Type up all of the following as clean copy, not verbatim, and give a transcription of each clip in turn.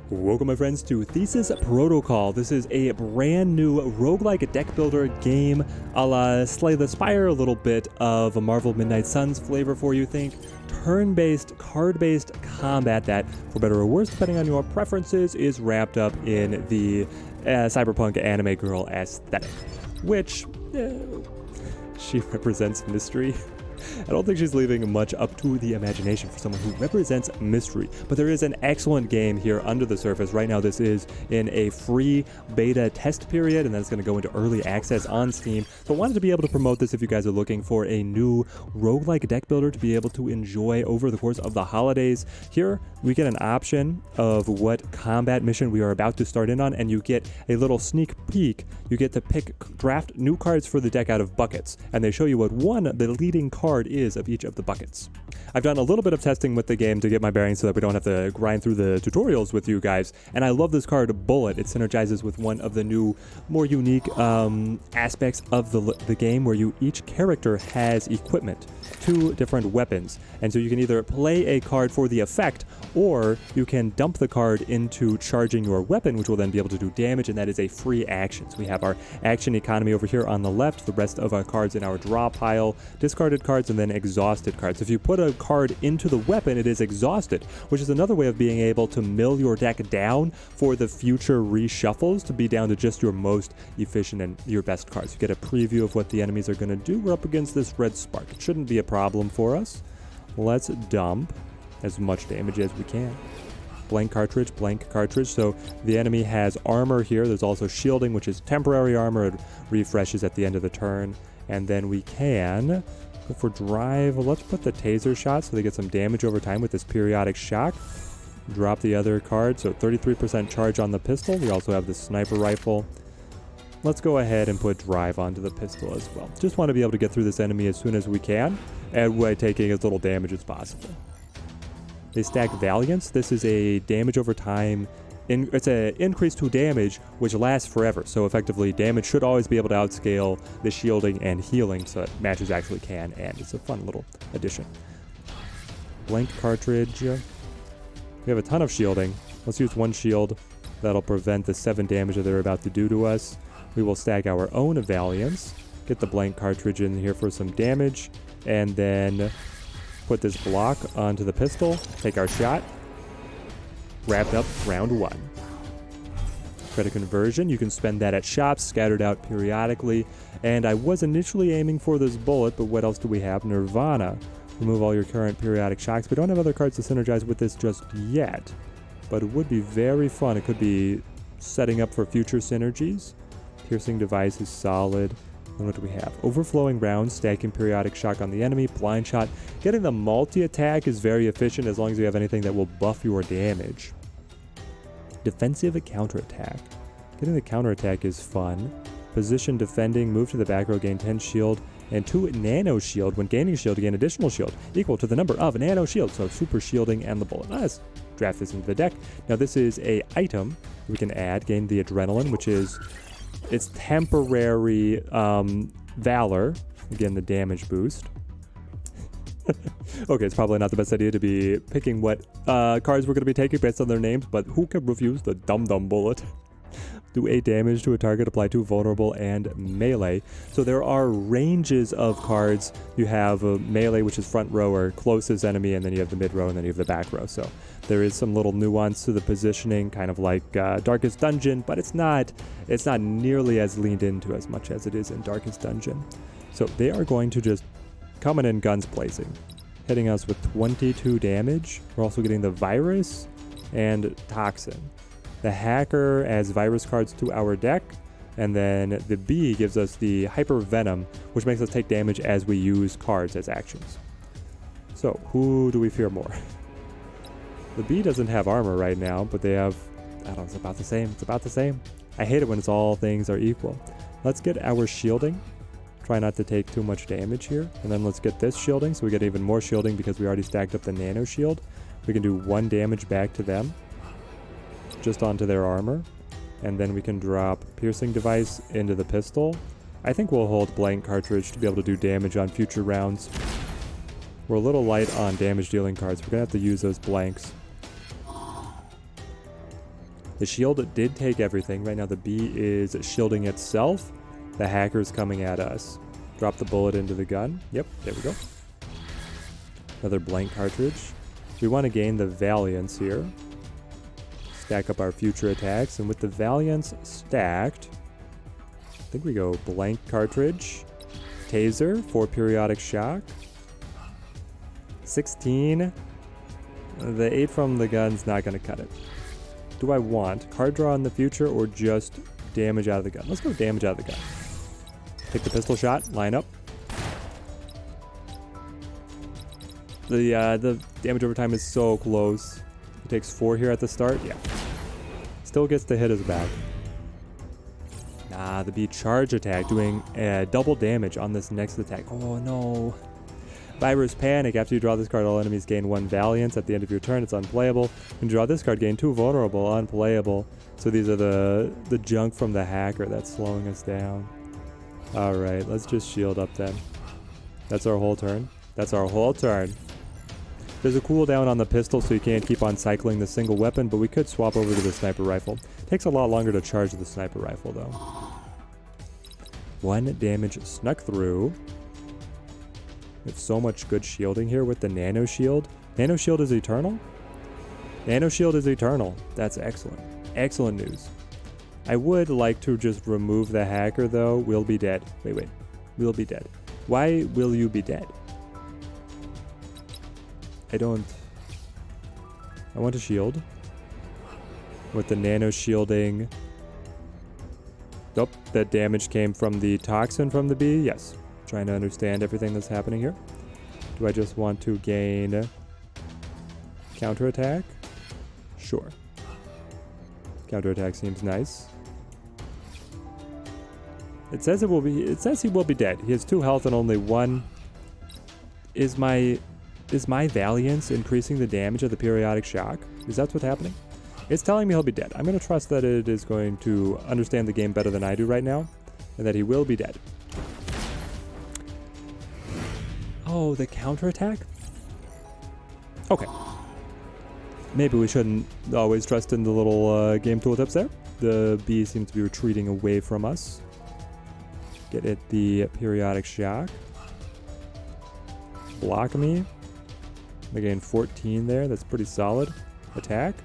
Welcome my friends to Theseus Protocol. This is a brand new roguelike deck builder game a la Splay the Spire, a little bit of a Marvel Midnight Suns flavor for you. Think turn-based, card-based combat that, for better or worse, depending on your preferences, is wrapped up in the cyberpunk anime girl aesthetic, which she represents mystery. I don't think she's leaving much up to the imagination for someone who represents mystery. But there is an excellent game here under the surface. Right now, this is in a free beta test period, and then it's going to go into early access on Steam. So I wanted to be able to promote this if you guys are looking for a new roguelike deck builder to be able to enjoy over the course of the holidays. Here, we get an option of what combat mission we are about to start in on, and you get a little sneak peek. You get to draft new cards for the deck out of buckets, and they show you what the leading card is of each of the buckets. I've done a little bit of testing with the game to get my bearings so that we don't have to grind through the tutorials with you guys, and I love this card, Bullet. It synergizes with one of the new, more unique aspects of the game, where each character has equipment, 2 different weapons, and so you can either play a card for the effect, or you can dump the card into charging your weapon, which will then be able to do damage, and that is a free action. So we have our action economy over here on the left, the rest of our cards in our draw pile, discarded cards, and then exhausted cards. If you put a card into the weapon, it is exhausted, which is another way of being able to mill your deck down for the future reshuffles to be down to just your most efficient and your best cards. You get a preview of what the enemies are going to do. We're up against this red spark. It shouldn't be a problem for us. Let's dump as much damage as we can. Blank cartridge, so the enemy has armor here. There's also shielding, which is temporary armor. It refreshes at the end of the turn. And then we can go for drive. Let's put the taser shot so they get some damage over time with this periodic shock. Drop the other card, so 33% charge on the pistol. We also have the sniper rifle. Let's go ahead and put drive onto the pistol as well. Just want to be able to get through this enemy as soon as we can, and by taking as little damage as possible. They stack Valiance. This is a damage over time. It's an increase to damage, which lasts forever. So effectively, damage should always be able to outscale the shielding and healing, so that matches actually can, and it's a fun little addition. Blank cartridge. We have a ton of shielding. Let's use 1 shield. That'll prevent the 7 damage that they're about to do to us. We will stack our own Valiance. Get the blank cartridge in here for some damage, and then put this block onto the pistol, take our shot. Wrapped up round 1. Credit conversion, you can spend that at shops, scattered out periodically. And I was initially aiming for this bullet, but what else do we have? Nirvana. Remove all your current periodic shocks. We don't have other cards to synergize with this just yet, but it would be very fun. It could be setting up for future synergies. Piercing device is solid. And what do we have? Overflowing rounds, stacking periodic shock on the enemy, blind shot. Getting the multi-attack is very efficient as long as you have anything that will buff your damage. Defensive counterattack. Getting the counterattack is fun. Position defending, move to the back row, gain 10 shield, and 2 nano shield. When gaining shield, gain additional shield, equal to the number of nano shield, so super shielding and the bullet. Let's draft this into the deck. Now this is a item we can add, gain the adrenaline, which is it's temporary valor. Again, the damage boost. Okay, it's probably not the best idea to be picking what cards we're going to be taking based on their names, but who can refuse the dum-dum bullet? Do 8 damage to a target, apply 2 vulnerable and melee. So there are ranges of cards. You have melee, which is front row or closest enemy, and then you have the mid row, and then you have the back row. So there is some little nuance to the positioning, kind of like Darkest Dungeon, but it's not nearly as leaned into as much as it is in Darkest Dungeon. So they are going to just come in guns blazing, hitting us with 22 damage. We're also getting the virus and toxin. The hacker adds virus cards to our deck, and then the bee gives us the hyper venom, which makes us take damage as we use cards as actions. So who do we fear more? The bee doesn't have armor right now, but they have, I don't know, it's about the same. It's about the same. I hate it when it's all things are equal. Let's get our shielding. Try not to take too much damage here. And then let's get this shielding, so we get even more shielding because we already stacked up the nano shield. We can do 1 damage back to them, just onto their armor. And then we can drop piercing device into the pistol. I think we'll hold blank cartridge to be able to do damage on future rounds. We're a little light on damage dealing cards. We're going to have to use those blanks. The shield did take everything. Right now the bee is shielding itself. The hacker's coming at us. Drop the bullet into the gun. Yep, there we go. Another blank cartridge. We want to gain the Valiance here. Stack up our future attacks. And with the Valiance stacked, I think we go blank cartridge. Taser for periodic shock. 16. The 8 from the gun's not going to cut it. Do I want card draw in the future or just damage out of the gun? Let's go damage out of the gun. Take the pistol shot, line up. The damage over time is so close. It takes 4 here at the start. Yeah. Still gets to hit us back. Nah, the B charge attack doing double damage on this next attack. Oh no. Virus Panic. After you draw this card, all enemies gain 1 Valiance. At the end of your turn, it's unplayable. When you draw this card, gain 2 Vulnerable, unplayable. So these are the junk from the hacker that's slowing us down. Alright, let's just shield up then. That's our whole turn. That's our whole turn. There's a cooldown on the pistol, so you can't keep on cycling the single weapon, but we could swap over to the sniper rifle. Takes a lot longer to charge the sniper rifle, though. 1 damage snuck through. We have so much good shielding here with the nano shield. Nano shield is eternal? Nano shield is eternal. That's excellent. Excellent news. I would like to just remove the hacker, though. We'll be dead. Wait. We'll be dead. Why will you be dead? I want to shield. With the nano shielding. Nope, that damage came from the toxin from the bee. Yes. Trying to understand everything that's happening here. Do I just want to gain counterattack? Sure. Counterattack seems nice. It says he will be dead. He has 2 health and only 1. Is my Valiance increasing the damage of the periodic shock? Is that what's happening? It's telling me he'll be dead. I'm going to trust that it is going to understand the game better than I do right now, and that he will be dead. Oh, the counterattack? Okay. Maybe we shouldn't always trust in the little game tooltips there. The bee seems to be retreating away from us. Get it the periodic shock. Block me. I gain 14 there. That's pretty solid. Attack.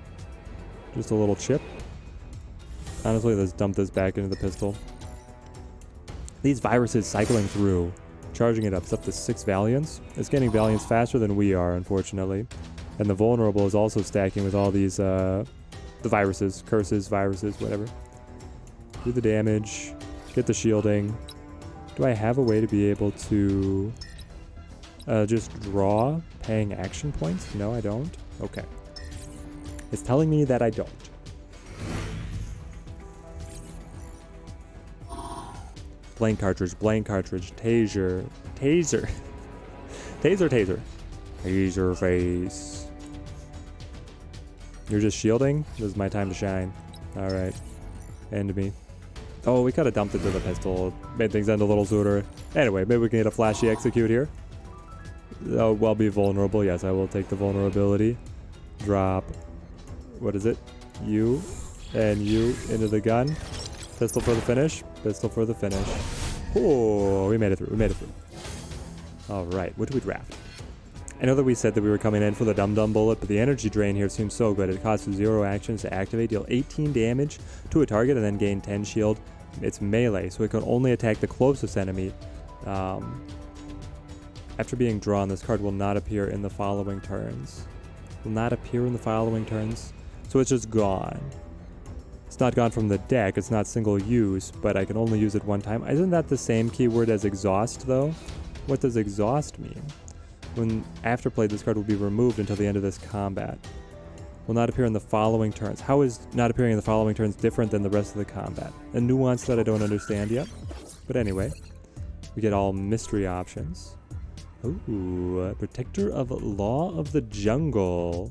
Just a little chip. Honestly, let's dump this back into the pistol. These viruses cycling through. Charging it up. It's up to 6 Valiance. It's getting Valiance faster than we are, unfortunately. And the vulnerable is also stacking with all these, the viruses. Curses, viruses, whatever. Do the damage. Get the shielding. Do I have a way to be able to just draw paying action points? No, I don't. Okay. It's telling me that I don't. Blank cartridge, taser. Taser face. You're just shielding? This is my time to shine. Alright. End me. Oh, we could have dumped it to the pistol. Made things end a little sooner. Anyway, maybe we can get a flashy execute here. Oh, well, be vulnerable. Yes, I will take the vulnerability. Drop. What is it? You and you into the gun. Pistol for the finish. Pistol for the finish. Oh, we made it through. Alright, what do we draft? I know that we said that we were coming in for the dum-dum bullet, but the energy drain here seems so good. It costs 0 actions to activate, deal 18 damage to a target, and then gain 10 shield. It's melee, so it can only attack the closest enemy. After being drawn, this card will not appear in the following turns. So it's just gone. It's not gone from the deck, it's not single use, but I can only use it 1 time. Isn't that the same keyword as exhaust, though? What does exhaust mean? When after play, this card will be removed until the end of this combat. Will not appear in the following turns. How is not appearing in the following turns different than the rest of the combat? A nuance that I don't understand yet. But anyway, we get all mystery options. Ooh, Protector of Law of the Jungle.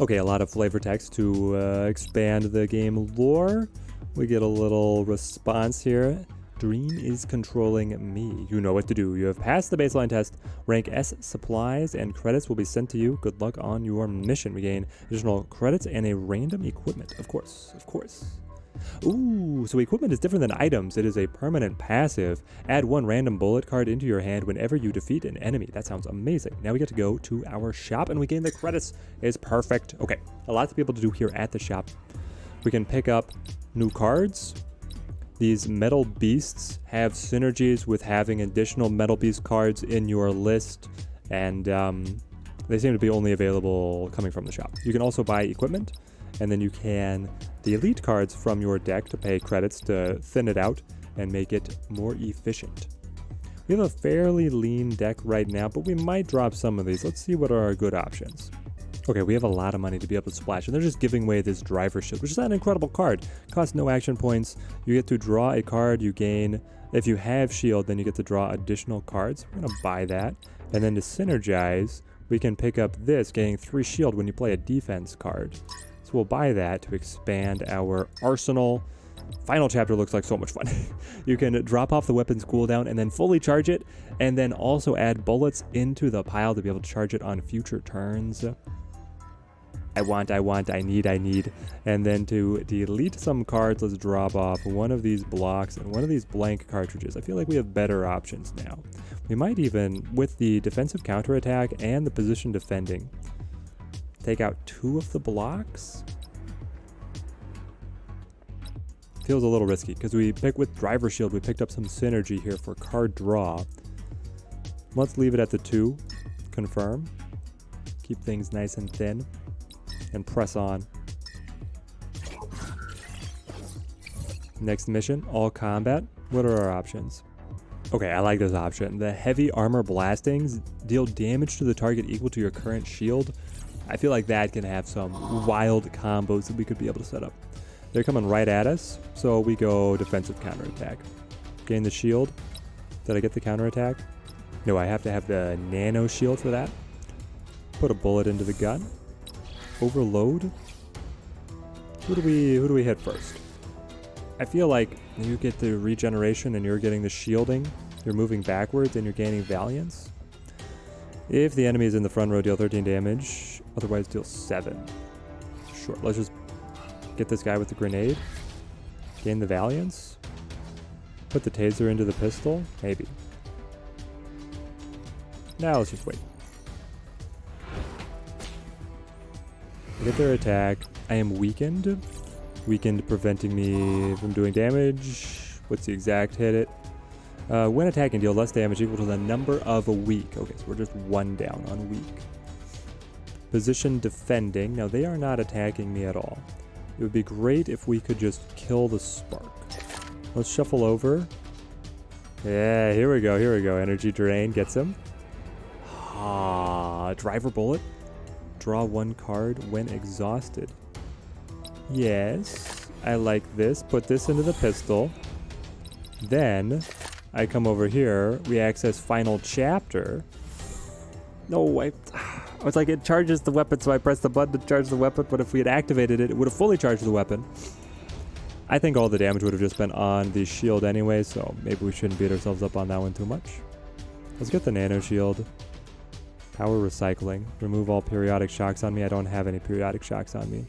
Okay, a lot of flavor text to expand the game lore. We get a little response here. Dream is controlling me. You know what to do. You have passed the baseline test. Rank S supplies and credits will be sent to you. Good luck on your mission. We gain additional credits and a random equipment. Of course, of course. Ooh, so equipment is different than items. It is a permanent passive. Add 1 random bullet card into your hand whenever you defeat an enemy. That sounds amazing. Now we get to go to our shop and we gain the credits. It's perfect. Okay, a lot to be able to do here at the shop. We can pick up new cards. These metal beasts have synergies with having additional metal beast cards in your list, and they seem to be only available coming from the shop. You can also buy equipment, and then you can delete cards from your deck to pay credits to thin it out and make it more efficient. We have a fairly lean deck right now, but we might drop some of these. Let's see what are our good options. Okay, we have a lot of money to be able to splash, and they're just giving away this driver shield, which is an incredible card. Costs no action points. You get to draw a card. You gain, if you have shield, then you get to draw additional cards. We're going to buy that. And then to synergize, we can pick up this, getting 3 shield when you play a defense card. So we'll buy that to expand our arsenal. Final chapter looks like so much fun. You can drop off the weapon's cooldown and then fully charge it, and then also add bullets into the pile to be able to charge it on future turns. I need. And then to delete some cards, let's drop off one of these blocks and one of these blank cartridges. I feel like we have better options now. We might even, with the defensive counterattack and the position defending, take out 2 of the blocks. Feels a little risky because we pick with driver shield, we picked up some synergy here for card draw. Let's leave it at the 2. Confirm. Keep things nice and thin. And press on. Next mission, all combat. What are our options? Okay, I like this option. The heavy armor blastings deal damage to the target equal to your current shield. I feel like that can have some wild combos that we could be able to set up. They're coming right at us, so we go defensive counterattack. Gain the shield. Did I get the counterattack? No, I have to have the nano shield for that. Put a bullet into the gun. Overload. Who do we hit first? I feel like you get the regeneration and you're getting the shielding. You're moving backwards and you're gaining valiance. If the enemy is in the front row, deal 13 damage. Otherwise, deal 7. Sure. Let's just get this guy with the grenade. Gain the valiance. Put the taser into the pistol. Maybe. Now let's just wait. Get their attack. I am weakened. Weakened preventing me from doing damage. What's the exact hit it? When attacking, deal less damage equal to the number of a weak. Okay, so we're just 1 down on weak. Position defending. Now they are not attacking me at all. It would be great if we could just kill the spark. Let's shuffle over. Yeah, here we go. Energy drain gets him. Driver bullet. Draw 1 card when exhausted. Yes, I like this. Put this into the pistol. Then I come over here. We access final chapter. No, I was like, it charges the weapon, so I pressed the button to charge the weapon, but if we had activated it, it would have fully charged the weapon. I think all the damage would have just been on the shield anyway, so maybe we shouldn't beat ourselves up on that one too much. Let's get the nano shield. Power recycling. Remove all periodic shocks on me. I don't have any periodic shocks on me.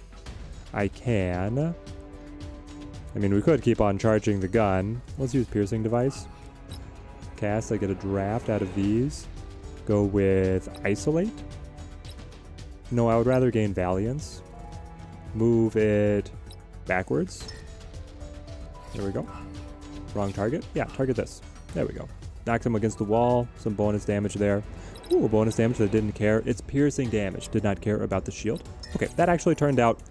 I can. I mean, we could keep on charging the gun. Let's use piercing device. Cast. I get a draft out of these. Go with isolate. No, I would rather gain valiance. Move it backwards. There we go. Wrong target. Yeah, target this. There we go. Knocked him against the wall. Some bonus damage there. Ooh, bonus damage that didn't care. It's piercing damage. Did not care about the shield. Okay, that actually turned out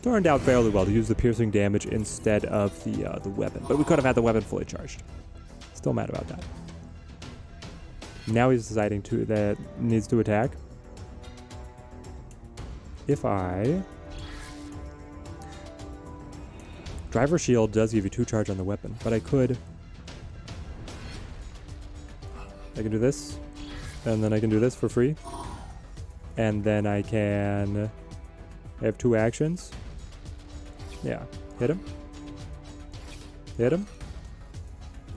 fairly well to use the piercing damage instead of the weapon. But we could have had the weapon fully charged. Still mad about that. Now he's deciding that needs to attack. If Driver shield does give you 2 charge on the weapon, but I can do this. And then I can do this for free. And then I have 2 actions. Yeah. Hit him.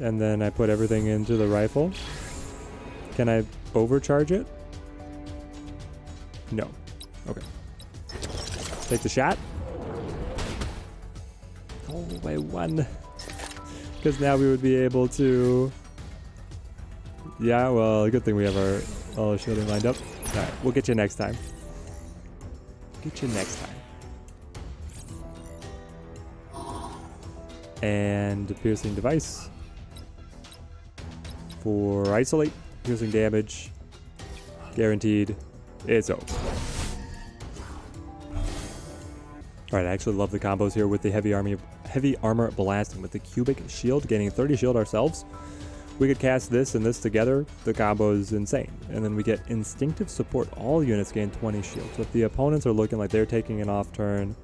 And then I put everything into the rifle. Can I overcharge it? No. Okay. Take the shot. Oh, by 1. Because now we would be able to... Yeah, well, good thing we have all our shielding lined up. Alright, we'll get you next time. Get you next time. And the piercing device. For isolate, piercing damage. Guaranteed. It's over. Alright, I actually love the combos here with the heavy armor blasting with the cubic shield, gaining 30 shield ourselves. We could cast this and this together. The combo is insane. And then we get instinctive support. All units gain 20 shield. So if the opponents are looking like they're taking an off turn,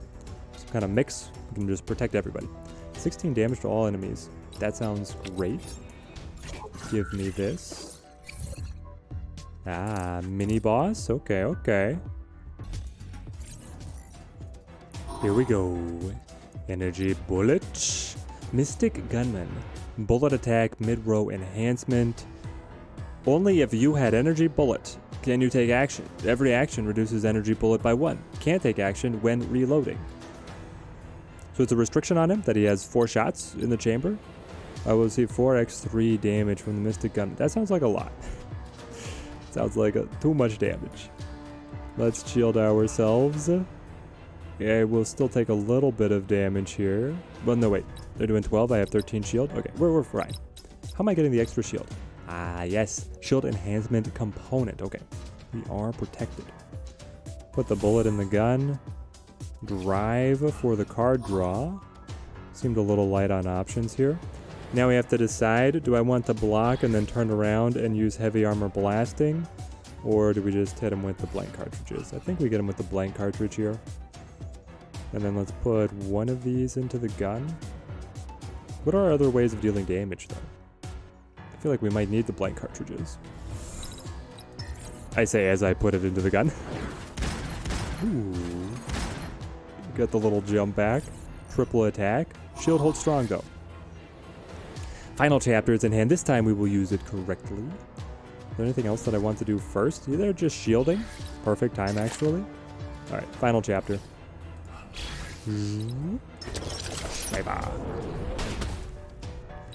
some kind of mix, we can just protect everybody. 16 damage to all enemies. That sounds great. Give me this. Ah, mini boss. Okay, okay. Here we go. Energy bullet. Mystic gunman. Bullet attack, mid-row enhancement. Only if you had energy bullet can you take action. Every action reduces energy bullet by 1. Can't take action when reloading. So it's a restriction on him that he has 4 shots in the chamber. I will see 4x3 damage from the Mystic Gun. That sounds like a lot. Sounds like too much damage. Let's shield ourselves. Yeah, we'll still take a little bit of damage here. Well, no, wait. They're doing 12. I have 13 shield. Okay, we're fine. How am I getting the extra shield? Ah, yes. Shield enhancement component. Okay. We are protected. Put the bullet in the gun. Drive for the card draw. Seemed a little light on options here. Now we have to decide, do I want to block and then turn around and use heavy armor blasting? Or do we just hit him with the blank cartridges? I think we get him with the blank cartridge here. And then let's put one of these into the gun. What are other ways of dealing damage though? I feel like we might need the blank cartridges. I say as I put it into the gun. Ooh. Get the little jump back. Triple attack. Shield holds strong though. Final chapter is in hand. This time we will use it correctly. Is there anything else that I want to do first? Either just shielding. Perfect time actually. Alright, final chapter. Bye-bye.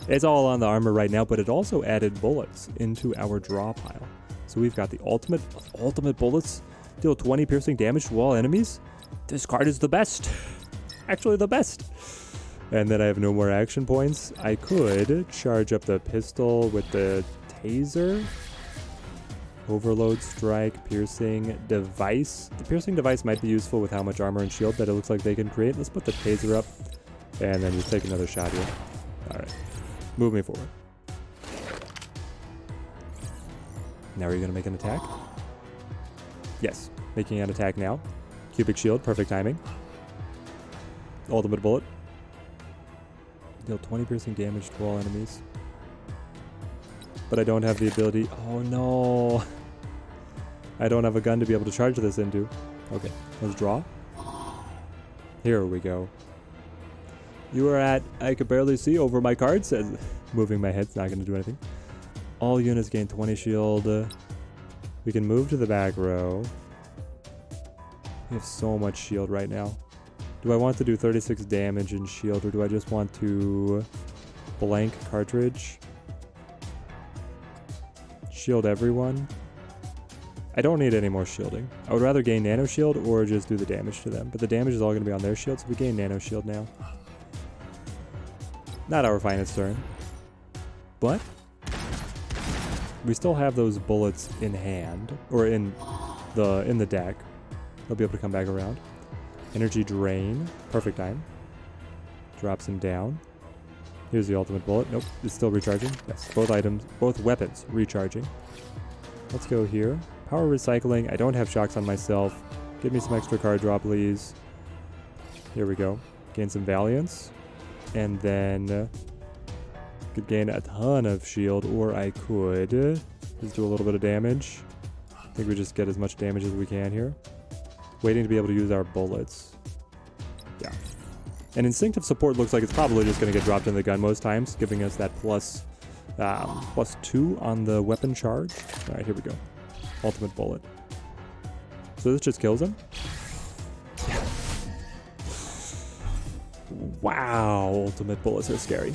It's all on the armor right now, but it also added bullets into our draw pile. So we've got the ultimate bullets. Deal 20 piercing damage to all enemies. This card is the best. Actually the best. And then I have no more action points. I could charge up the pistol with the taser. Overload strike, piercing device. The piercing device might be useful with how much armor and shield that it looks like they can create. Let's put the taser up and then just take another shot here. Alright. Move me forward. Now are you going to make an attack? Yes. Making an attack now. Cubic shield, perfect timing. Ultimate bullet. Deal 20 piercing damage to all enemies. But I don't have the ability. Oh no. I don't have a gun to be able to charge this into. Okay, let's draw. Here we go. You are at, I could barely see over my cards. As moving my head's not going to do anything. All units gain 20 shield. We can move to the back row. We have so much shield right now. Do I want to do 36 damage in shield, or do I just want to blank cartridge? Shield everyone. I don't need any more shielding. I would rather gain nano shield or just do the damage to them, but the damage is all going to be on their shield, so we gain nano shield now. Not our finest turn, but we still have those bullets in hand, or in the deck. They'll be able to come back around. Energy drain, perfect time. Drops him down. Here's the ultimate bullet. Nope, it's still recharging. Yes, both weapons recharging. Let's go here. Power recycling. I don't have shocks on myself. Give me some extra card draw, please. Here we go. Gain some Valiance. And then could gain a ton of shield, or I could just do a little bit of damage. I think we just get as much damage as we can here. Waiting to be able to use our bullets. Yeah. And instinctive support looks like it's probably just going to get dropped in the gun most times, giving us that plus +2 on the weapon charge. All right, here we go. Ultimate bullet. So this just kills him. Wow, ultimate bullets are scary.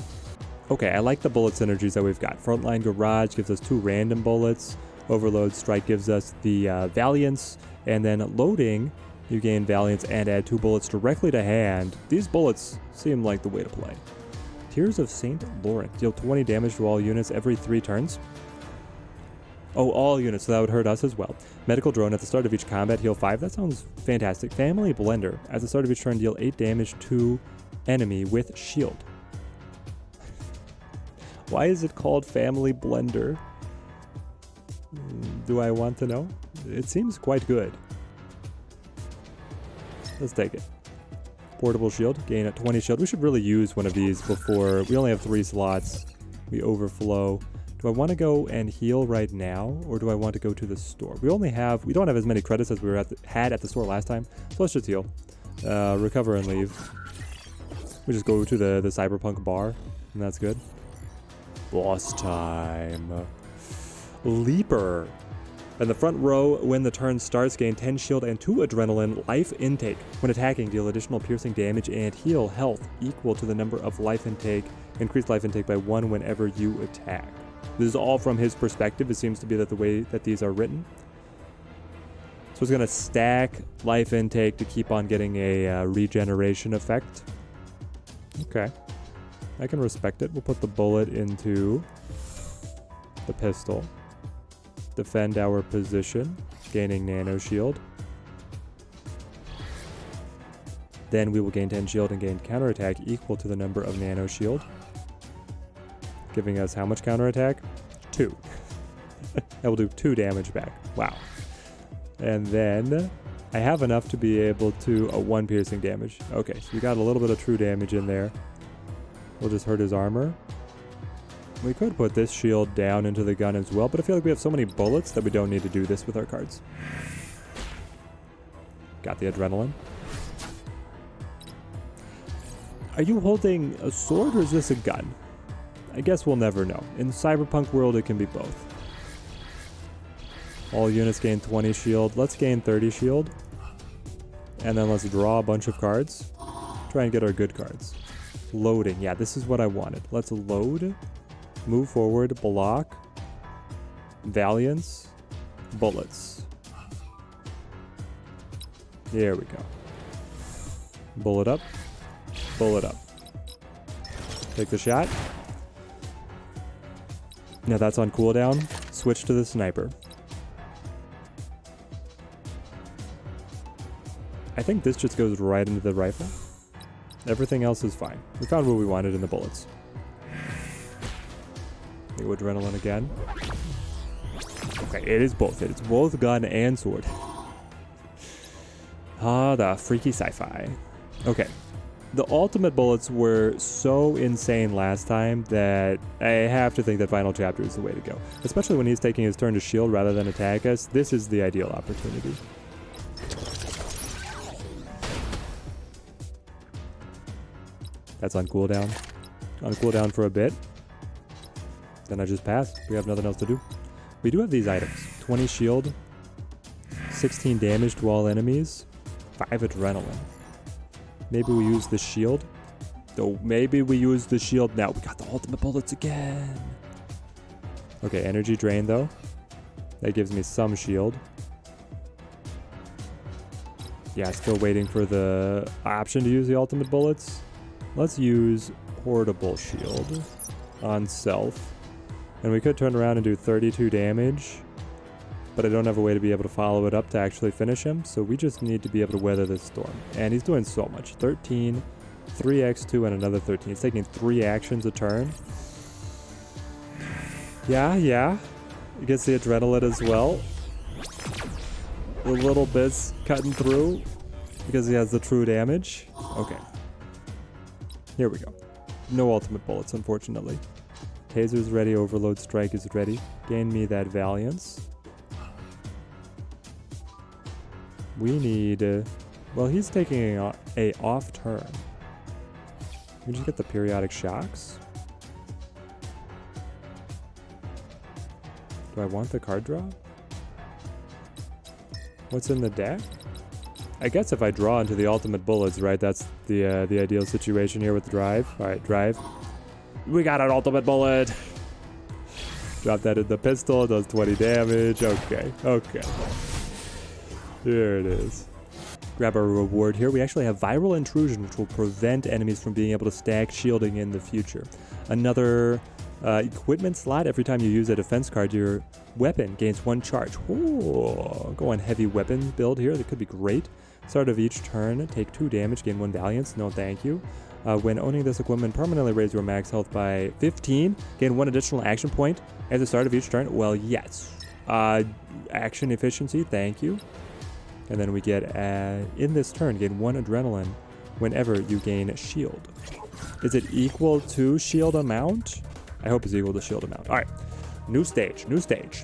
Okay, I like the bullet synergies that we've got. Frontline Garage gives us 2 random bullets. Overload Strike gives us the Valiance. And then loading, you gain Valiance and add 2 bullets directly to hand. These bullets seem like the way to play. Tears of St. Laurent. Deal 20 damage to all units every 3 turns. Oh, all units, so that would hurt us as well. Medical Drone at the start of each combat, heal 5. That sounds fantastic. Family Blender. At the start of each turn, deal 8 damage to enemy with shield. Why is it called Family Blender? Do I want to know? It seems quite good. Let's take it. Portable shield, gain a 20 shield. We should really use one of these before. We only have 3 slots. We overflow. Do I want to go and heal right now, or do I want to go to the store? We don't have as many credits as we had at the store last time, so let's just heal. Recover and leave. We just go to the Cyberpunk bar, and that's good. Boss time. Leaper. In the front row, when the turn starts, gain 10 shield and 2 adrenaline life intake. When attacking, deal additional piercing damage and heal health equal to the number of life intake. Increase life intake by 1 whenever you attack. This is all from his perspective. It seems to be that the way that these are written. So it's going to stack life intake to keep on getting a regeneration effect. Okay. I can respect it. We'll put the bullet into the pistol. Defend our position, gaining nano shield. Then we will gain 10 shield and gain counterattack equal to the number of nano shield. Giving us how much counterattack? 2. That will do 2 damage back. Wow. And then I have enough to be able to 1 piercing damage. Okay, so we got a little bit of true damage in there. We'll just hurt his armor. We could put this shield down into the gun as well, but I feel like we have so many bullets that we don't need to do this with our cards. Got the adrenaline. Are you holding a sword or is this a gun? I guess we'll never know. In Cyberpunk world, it can be both. All units gain 20 shield. Let's gain 30 shield. And then let's draw a bunch of cards. Try and get our good cards. Loading. Yeah, this is what I wanted. Let's load. Move forward. Block. Valiance. Bullets. There we go. Bullet up. Bullet up. Take the shot. Now that's on cooldown. Switch to the sniper. I think this just goes right into the rifle. Everything else is fine. We found what we wanted in the bullets. Go adrenaline again. Okay, it is both. It's both gun and sword. Ah, the freaky sci-fi. Okay. The ultimate bullets were so insane last time that I have to think that final chapter is the way to go. Especially when he's taking his turn to shield rather than attack us. This is the ideal opportunity. That's on cooldown. On cooldown for a bit. Then I just pass. We have nothing else to do. We do have these items. 20 shield. 16 damage to all enemies. 5 adrenaline. Maybe we use the shield. So maybe we use the shield now. We got the ultimate bullets again. Okay, energy drain though. That gives me some shield. Yeah, still waiting for the option to use the ultimate bullets. Let's use portable shield on self. And we could turn around and do 32 damage. But I don't have a way to be able to follow it up to actually finish him. So we just need to be able to weather this storm. And he's doing so much. 13, 3x2, and another 13. He's taking 3 actions a turn. Yeah. He gets the adrenaline as well. The little bits cutting through because he has the true damage. Okay. Here we go. No ultimate bullets, unfortunately. Taser's ready. Overload strike is ready. Gain me that Valiance. We need... well, he's taking a off turn. We just get the periodic shocks. Do I want the card draw? What's in the deck? I guess if I draw into the ultimate bullets, right? That's the ideal situation here with drive. All right, drive. We got an ultimate bullet. Drop that in the pistol. Does 20 damage. Okay. Okay. Here it is. Grab our reward here. We actually have Viral Intrusion, which will prevent enemies from being able to stack shielding in the future. Another equipment slot. Every time you use a defense card, your weapon gains 1 charge. Ooh, go on heavy weapon build here. That could be great. Start of each turn, take 2 damage, gain 1 Valiance. No thank you. When owning this equipment, permanently raise your max health by 15. Gain 1 additional action point at the start of each turn. Well, yes. Action efficiency, thank you. And then we get, in this turn, gain 1 adrenaline whenever you gain shield. Is it equal to shield amount? I hope it's equal to shield amount. All right, new stage, new stage.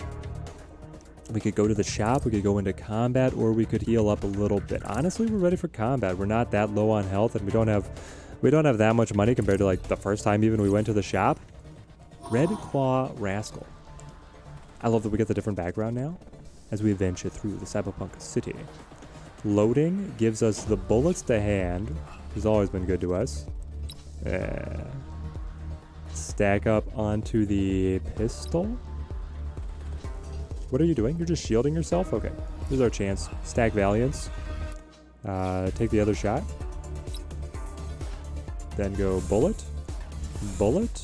We could go to the shop, we could go into combat, or we could heal up a little bit. Honestly, we're ready for combat. We're not that low on health, and we don't have that much money compared to like the first time even we went to the shop. Red Claw Rascal. I love that we get the different background now as we venture through the cyberpunk city. Loading gives us the bullets to hand, which has always been good to us. Stack up onto the pistol. What are you doing? You're just shielding yourself? Okay. Here's our chance. Stack Valiance. Take the other shot. Then go bullet. Bullet.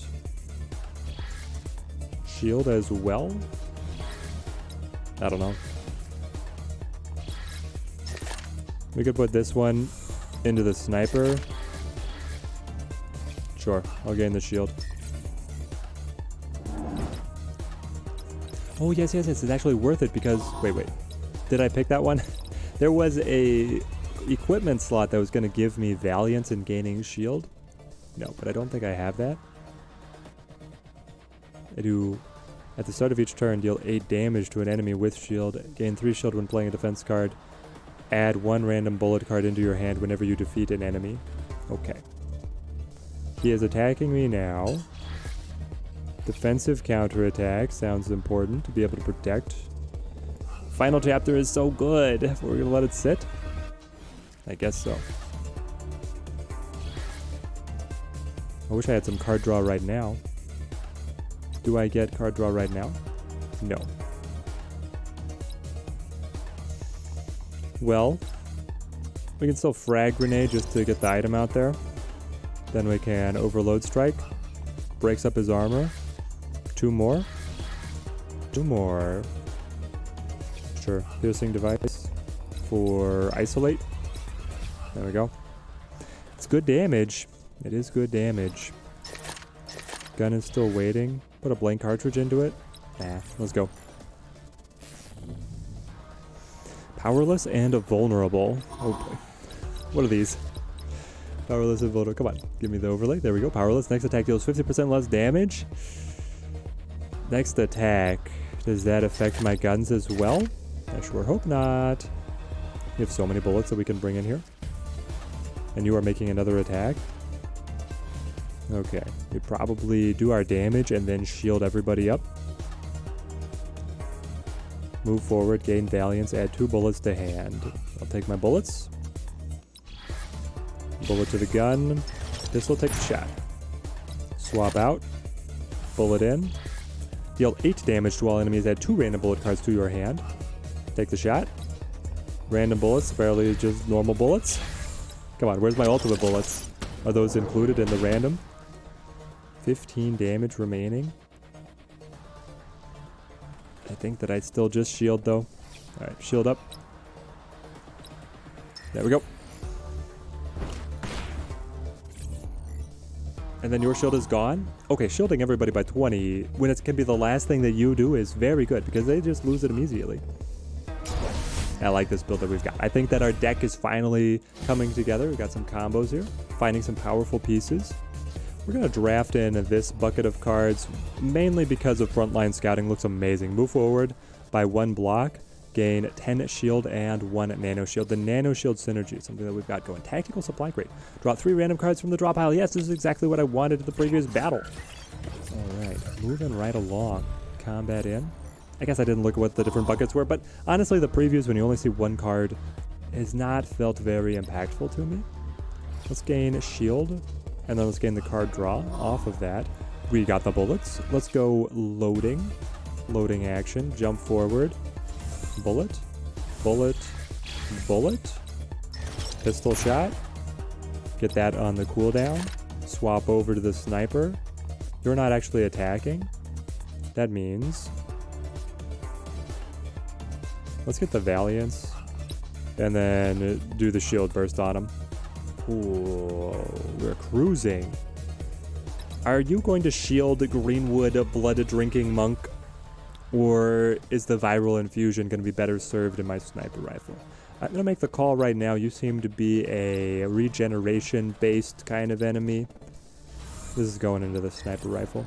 Shield as well. I don't know. We could put this one into the sniper. Sure, I'll gain the shield. Oh, yes, yes, yes. It's actually worth it because... Wait. Did I pick that one? There was a equipment slot that was going to give me Valiance and gaining shield. No, but I don't think I have that. I do... At the start of each turn, deal 8 damage to an enemy with shield. Gain 3 shield when playing a defense card. Add 1 random bullet card into your hand whenever you defeat an enemy. Okay. He is attacking me now. Defensive counterattack sounds important to be able to protect. Final chapter is so good. We're gonna let it sit? I guess so. I wish I had some card draw right now. Do I get card draw right now? No. Well, we can still frag grenade just to get the item out there. Then we can overload strike. Breaks up his armor. 2 more. 2 more. Sure. Piercing device for isolate. There we go. It's good damage. It is good damage. Gun is still waiting. Put a blank cartridge into it. Nah, let's go. Powerless and vulnerable. Oh boy. What are these? Powerless and vulnerable. Come on. Give me the overlay. There we go. Powerless. Next attack deals 50% less damage. Next attack. Does that affect my guns as well? I sure hope not. We have so many bullets that we can bring in here. And you are making another attack. Okay. We probably do our damage and then shield everybody up. Move forward, gain Valiance, add 2 bullets to hand. I'll take my bullets. Bullet to the gun. Pistol, take the shot. Swap out. Bullet in. Deal 8 damage to all enemies, add 2 random bullet cards to your hand. Take the shot. Random bullets, apparently just normal bullets. Come on, where's my ultimate bullets? Are those included in the random? 15 damage remaining. I think that I still just shield though. Alright, shield up. There we go. And then your shield is gone? Okay, shielding everybody by 20 when it can be the last thing that you do is very good because they just lose it immediately. I like this build that we've got. I think that our deck is finally coming together. We've got some combos here, finding some powerful pieces. We're going to draft in this bucket of cards, mainly because of frontline scouting. Looks amazing. Move forward by 1 block, gain 10 shield and 1 nano shield. The nano shield synergy is something that we've got going. Tactical supply crate. Draw 3 random cards from the draw pile. Yes, this is exactly what I wanted in the previous battle. All right, moving right along. Combat in. I guess I didn't look at what the different buckets were, but honestly, the previews when you only see one card has not felt very impactful to me. Let's gain a shield, and then let's gain the card draw off of that. We got the bullets. Let's go loading. Loading action. Jump forward. Bullet. Bullet. Bullet. Pistol shot. Get that on the cooldown. Swap over to the sniper. You're not actually attacking. That means... let's get the Valiance. And then do the shield burst on him. Ooh, we're cruising. Are you going to shield Greenwood Blood Drinking Monk? Or is the Viral Infusion going to be better served in my sniper rifle? I'm going to make the call right now. You seem to be a regeneration-based kind of enemy. This is going into the sniper rifle.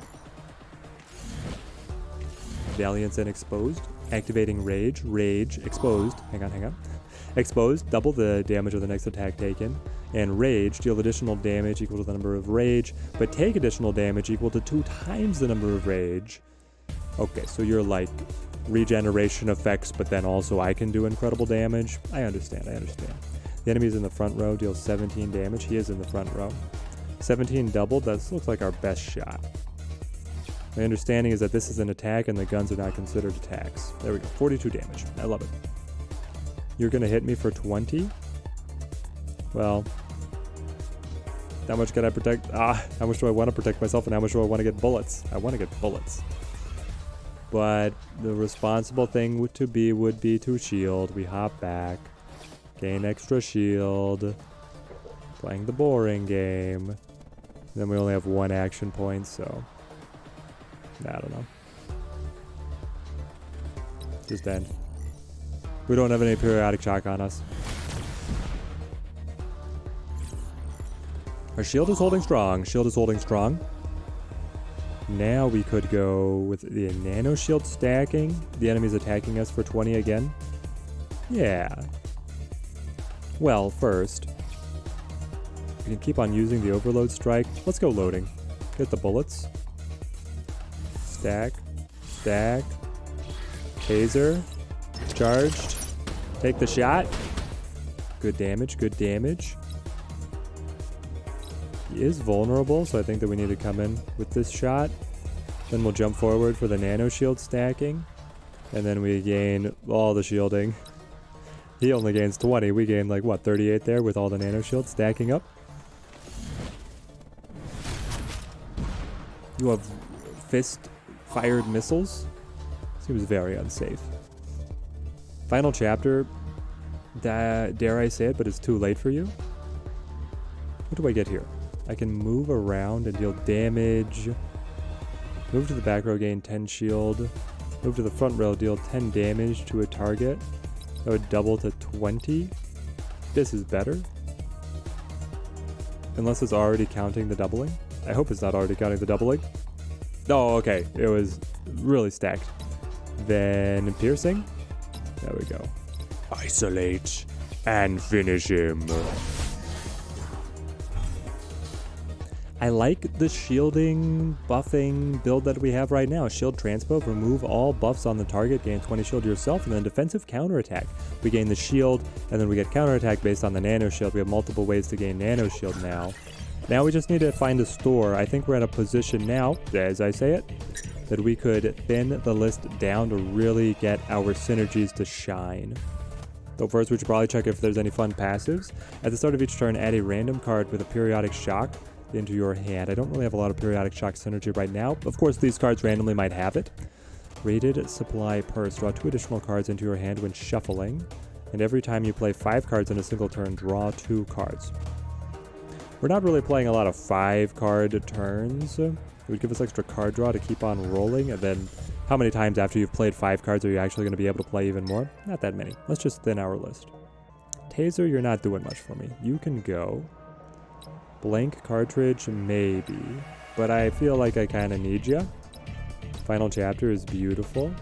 Valiance and Exposed. Activating Rage. Rage. Exposed. Hang on. Exposed. Double the damage of the next attack taken. And Rage. Deal additional damage equal to the number of Rage. But take additional damage equal to 2 times the number of Rage. Okay, so you're like regeneration effects, but then also I can do incredible damage. I understand. The enemy's in the front row, deals 17 damage. He is in the front row. 17 doubled, that looks like our best shot. My understanding is that this is an attack and the guns are not considered attacks. There we go, 42 damage. I love it. You're gonna hit me for 20? Well, how much can I protect? How much do I want to protect myself and how much do I want to get bullets? I want to get bullets. But the responsible thing would be to shield. We hop back, gain extra shield, playing the boring game. Then we only have 1 action point, so I don't know. Just end. We don't have any periodic shock on us. Our shield is holding strong. Now we could go with the nano shield stacking. The enemy's attacking us for 20 again. Yeah. Well, first, we can keep on using the overload strike. Let's go loading. Get the bullets. Stack. Taser. Charged. Take the shot. Good damage. He is vulnerable, so I think that we need to come in with this shot. Then we'll jump forward for the nano shield stacking. And then we gain all the shielding. He only gains 20. We gain like, what, 38 there with all the nano shields stacking up. You have fist-fired missiles. Seems very unsafe. Final chapter. Dare I say it, but it's too late for you. What do I get here? I can move around and deal damage. Move to the back row, gain 10 shield. Move to the front row, deal 10 damage to a target. That would double to 20. This is better. Unless it's already counting the doubling. I hope it's not already counting the doubling. Oh, okay. It was really stacked. Then piercing. There we go. Isolate and finish him. I like the shielding buffing build that we have right now. Shield transpo, remove all buffs on the target, gain 20 shield yourself, and then defensive counterattack. We gain the shield, and then we get counterattack based on the nano shield. We have multiple ways to gain nano shield now. Now we just need to find a store. I think we're in a position now, as I say it, that we could thin the list down to really get our synergies to shine. So first we should probably check if there's any fun passives. At the start of each turn, add a random card with a periodic shock into your hand. I don't really have a lot of periodic shock synergy right now. Of course, these cards randomly might have it. Rated Supply Purse. Draw 2 additional cards into your hand when shuffling. And every time you play 5 cards in a single turn, draw 2 cards. We're not really playing a lot of 5-card turns. It would give us extra card draw to keep on rolling. And then how many times after you've played 5 cards are you actually going to be able to play even more? Not that many. Let's just thin our list. Taser, you're not doing much for me. You can go. Blank cartridge, maybe. But I feel like I kind of need you. Final chapter is beautiful.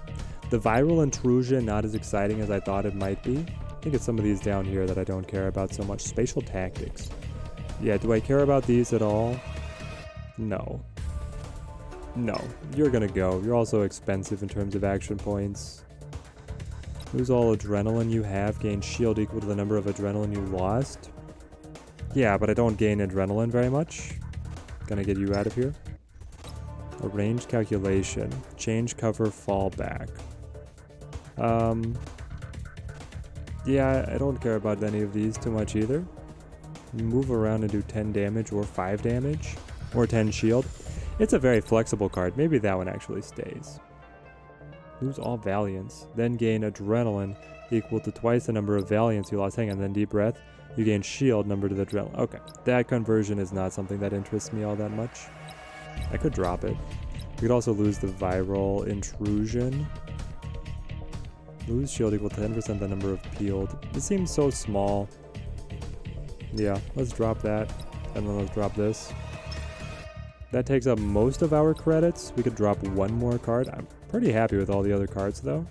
The viral intrusion, not as exciting as I thought it might be. I think it's some of these down here that I don't care about so much. Spatial tactics. Yeah, do I care about these at all? No. No, you're gonna go. You're also expensive in terms of action points. Lose all adrenaline you have. Gain shield equal to the number of adrenaline you lost. Yeah, but I don't gain adrenaline very much. Gonna get you out of here. A range calculation. Change cover fallback. Yeah, I don't care about any of these too much either. Move around and do 10 damage or 5 damage. Or 10 shield. It's a very flexible card. Maybe that one actually stays. Lose all valiance. Then gain adrenaline equal to twice the number of valiance you lost. Hang on, then deep breath. You gain shield number to the adrenaline. Okay, that conversion is not something that interests me all that much. I could drop it. We could also lose the viral intrusion. Lose shield equal to 10% the number of peeled. This seems so small. Yeah, let's drop that. And then let's drop this. That takes up most of our credits. We could drop one more card. I'm pretty happy with all the other cards though.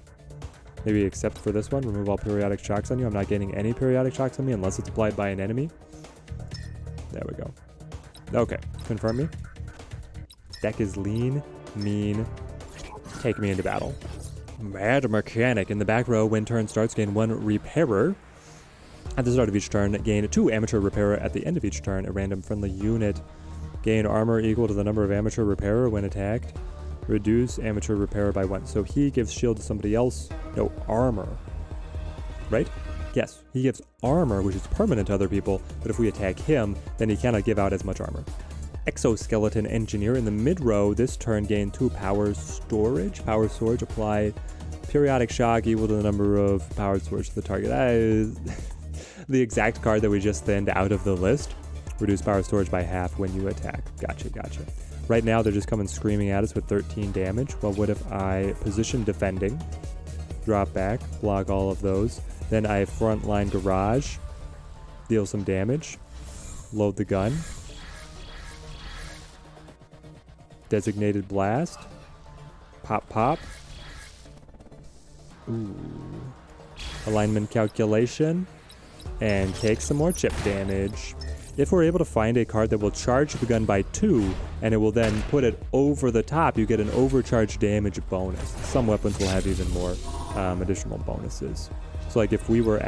Maybe except for this one. Remove all periodic shocks on you. I'm not gaining any periodic shocks on me unless it's applied by an enemy. There we go. Okay, confirm me. Deck is lean, mean. Take me into battle. Mad Mechanic. In the back row, when turn starts, gain 1 repairer. At the start of each turn, gain 2 amateur repairer. At the end of each turn, a random friendly unit. Gain armor equal to the number of amateur repairer when attacked. Reduce amateur repairer by 1. So he gives shield to somebody else. No, armor. Right? Yes, he gives armor, which is permanent to other people, but if we attack him, then he cannot give out as much armor. Exoskeleton Engineer. In the mid row, this turn gain 2 power storage. Power storage, apply periodic shock equal to the number of power storage to the target. That is the exact card that we just thinned out of the list. Reduce power storage by half when you attack. Gotcha, gotcha. Right now, they're just coming screaming at us with 13 damage. Well, what if I position defending, drop back, block all of those, then I frontline garage, deal some damage, load the gun, designated blast, pop pop, ooh, alignment calculation, and take some more chip damage. If we're able to find a card that will charge the gun by 2, and it will then put it over the top, you get an overcharge damage bonus. Some weapons will have even more additional bonuses. So like if we were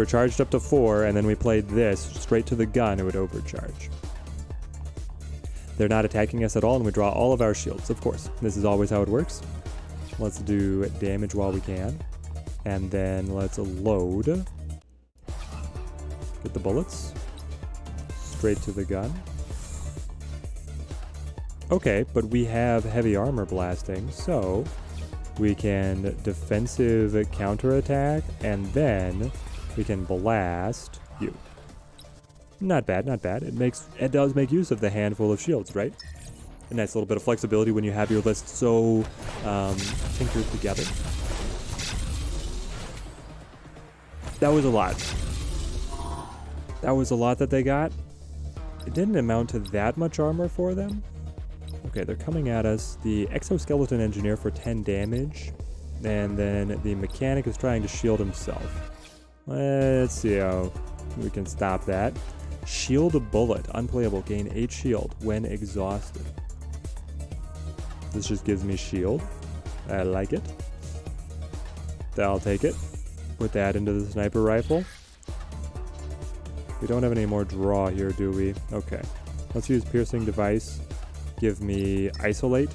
charged up to 4, and then we played this straight to the gun, it would overcharge. They're not attacking us at all, and we draw all of our shields, of course. This is always how it works. Let's do damage while we can. And then let's load. Get the bullets. Straight to the gun. Okay, but we have heavy armor blasting, so we can defensive counterattack, and then we can blast you. Not bad, not bad. It does make use of the handful of shields, right? A nice little bit of flexibility when you have your list so tinkered together. That was a lot. That was a lot that they got. It didn't amount to that much armor for them. Okay, they're coming at us. The Exoskeleton Engineer for 10 damage. And then the Mechanic is trying to shield himself. Let's see how we can stop that. Shield a bullet. Unplayable. Gain 8 shield when exhausted. This just gives me shield. I like it. I'll take it. Put that into the sniper rifle. We don't have any more draw here, do we? Okay. Let's use Piercing Device. Give me Isolate.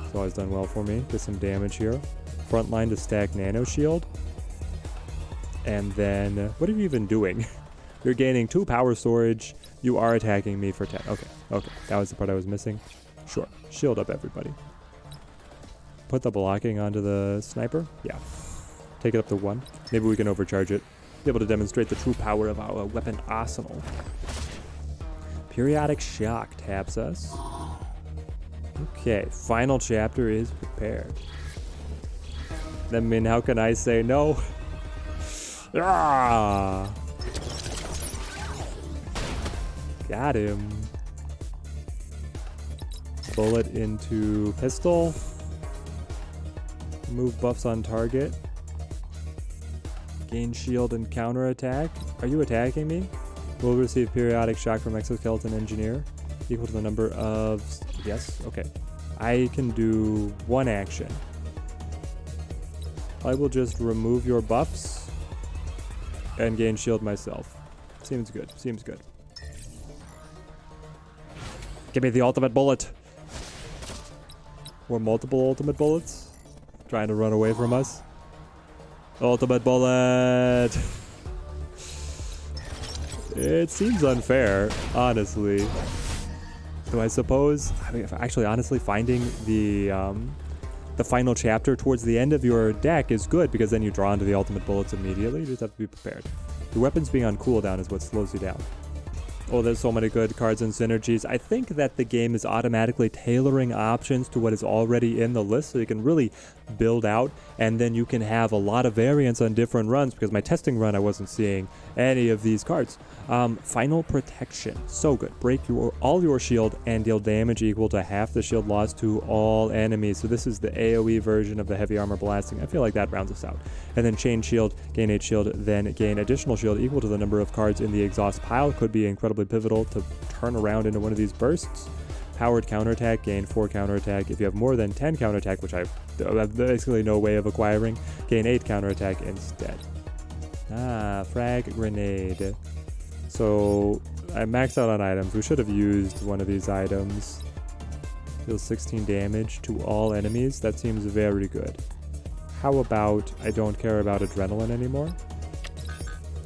It's always done well for me. Get some damage here. Frontline to stack Nano Shield. And then, what are you even doing? You're gaining 2 power storage. You are attacking me for 10. Okay, okay. That was the part I was missing. Sure. Shield up, everybody. Put the blocking onto the sniper. Yeah. Take it up to 1. Maybe we can overcharge it. Be able to demonstrate the true power of our weapon arsenal. Periodic Shock taps us. Okay, final chapter is prepared. I mean, how can I say no? Ah! Got him. Bullet into pistol. Move buffs on target. Gain shield and counterattack. Are you attacking me? Will receive periodic shock from Exoskeleton Engineer. equal to the number of... Yes, okay. I can do one action. I will just remove your buffs and gain shield myself. Seems good, seems good. Give me the ultimate bullet. Or multiple ultimate bullets. Trying to run away from us. Ultimate bullet. It seems unfair, honestly. So I suppose, I mean, actually, honestly, finding the final chapter towards the end of your deck is good because then you draw into the ultimate bullets immediately. You just have to be prepared. Your weapons being on cooldown is what slows you down. Oh, there's so many good cards and synergies. I think that the game is automatically tailoring options to what is already in the list, so you can really build out, and then you can have a lot of variants on different runs, because my testing run I wasn't seeing any of these cards. Final Protection, so good. Break all your shield and deal damage equal to half the shield loss to all enemies. So this is the AoE version of the heavy armor blasting. I feel like that rounds us out. And then chain shield, gain 8 shield, then gain additional shield equal to the number of cards in the exhaust pile. Could be incredibly pivotal to turn around into one of these bursts. Powered counterattack, gain 4 counterattack. If you have more than 10 counterattack, which I have basically no way of acquiring, gain 8 counterattack instead. Frag grenade. So I maxed out on items. We should have used one of these items. Deals 16 damage to all enemies. That seems very good. How about I don't care about adrenaline anymore?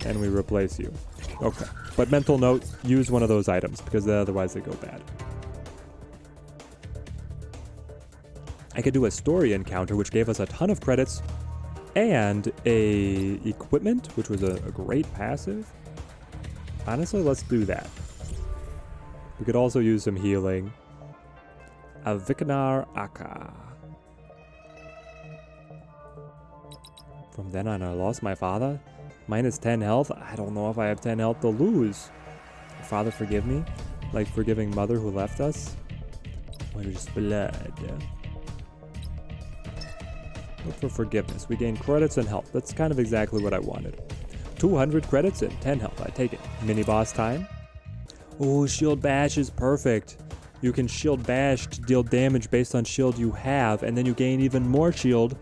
And we replace you. Okay. But mental note, use one of those items because otherwise they go bad. I could do a story encounter, which gave us a ton of credits, and a equipment, which was a great passive. Honestly, let's do that. We could also use some healing. A Vikanar Aka. From then on, I lost my father. Minus 10 health. I don't know if I have 10 health to lose. Father, forgive me. Like forgiving mother who left us. What is blood? Look for forgiveness. We gain credits and health. That's kind of exactly what I wanted. 200 credits and 10 health. I take it. Mini boss time. Oh, shield bash is perfect. You can shield bash to deal damage based on shield you have, and then you gain even more shield,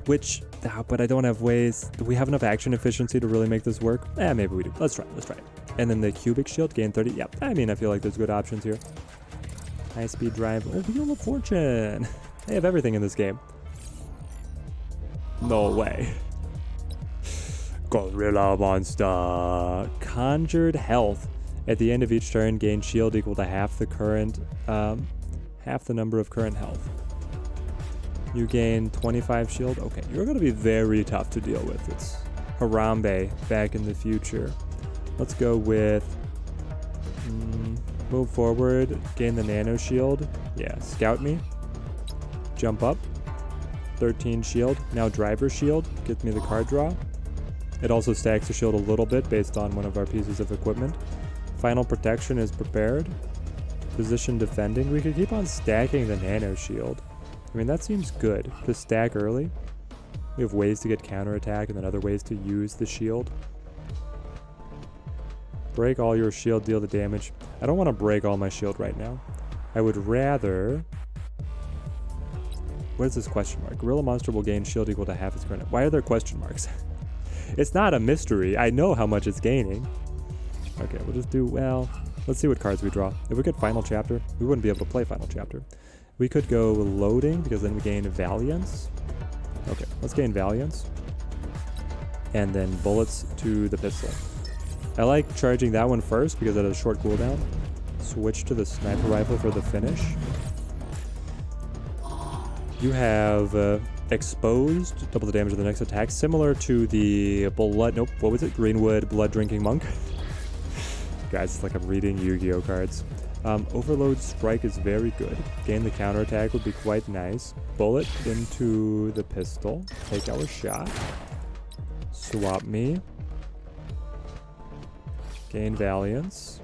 which, but I don't have ways. Do we have enough action efficiency to really make this work? Maybe we do. Let's try it. And then the cubic shield, gain 30. Yep. I mean, I feel like there's good options here. High speed drive. Oh, Wheel of Fortune. They have everything in this game. No way. Gorilla monster. Conjured health. At the end of each turn, gain shield equal to half the number of current health. You gain 25 shield. Okay, you're going to be very tough to deal with. It's Harambe back in the future. Let's go with move forward, gain the nano shield. Yeah, scout me. Jump up. 13 shield. Now driver shield gets me the card draw. It also stacks the shield a little bit based on one of our pieces of equipment. Final protection is prepared. Position defending. We could keep on stacking the nano shield. I mean, that seems good to stack early. We have ways to get counterattack and then other ways to use the shield. Break all your shield, deal the damage. I don't want to break all my shield right now. I would rather... What is this question mark? Gorilla monster will gain shield equal to half its current. Why are there question marks? It's not a mystery. I know how much it's gaining. Okay, we'll just do, well, let's see what cards we draw. If we get Final Chapter, we wouldn't be able to play Final Chapter. We could go loading because then we gain Valiance. Okay, let's gain Valiance. And then bullets to the pistol. I like charging that one first because it has a short cooldown. Switch to the sniper rifle for the finish. You have exposed, double the damage of the next attack, similar to the blood, nope, what was it? Greenwood blood drinking monk. Guys, it's like I'm reading Yu-Gi-Oh cards. Overload strike is very good. Gain the counterattack would be quite nice. Bullet into the pistol. Take our shot. Swap me. Gain Valiance.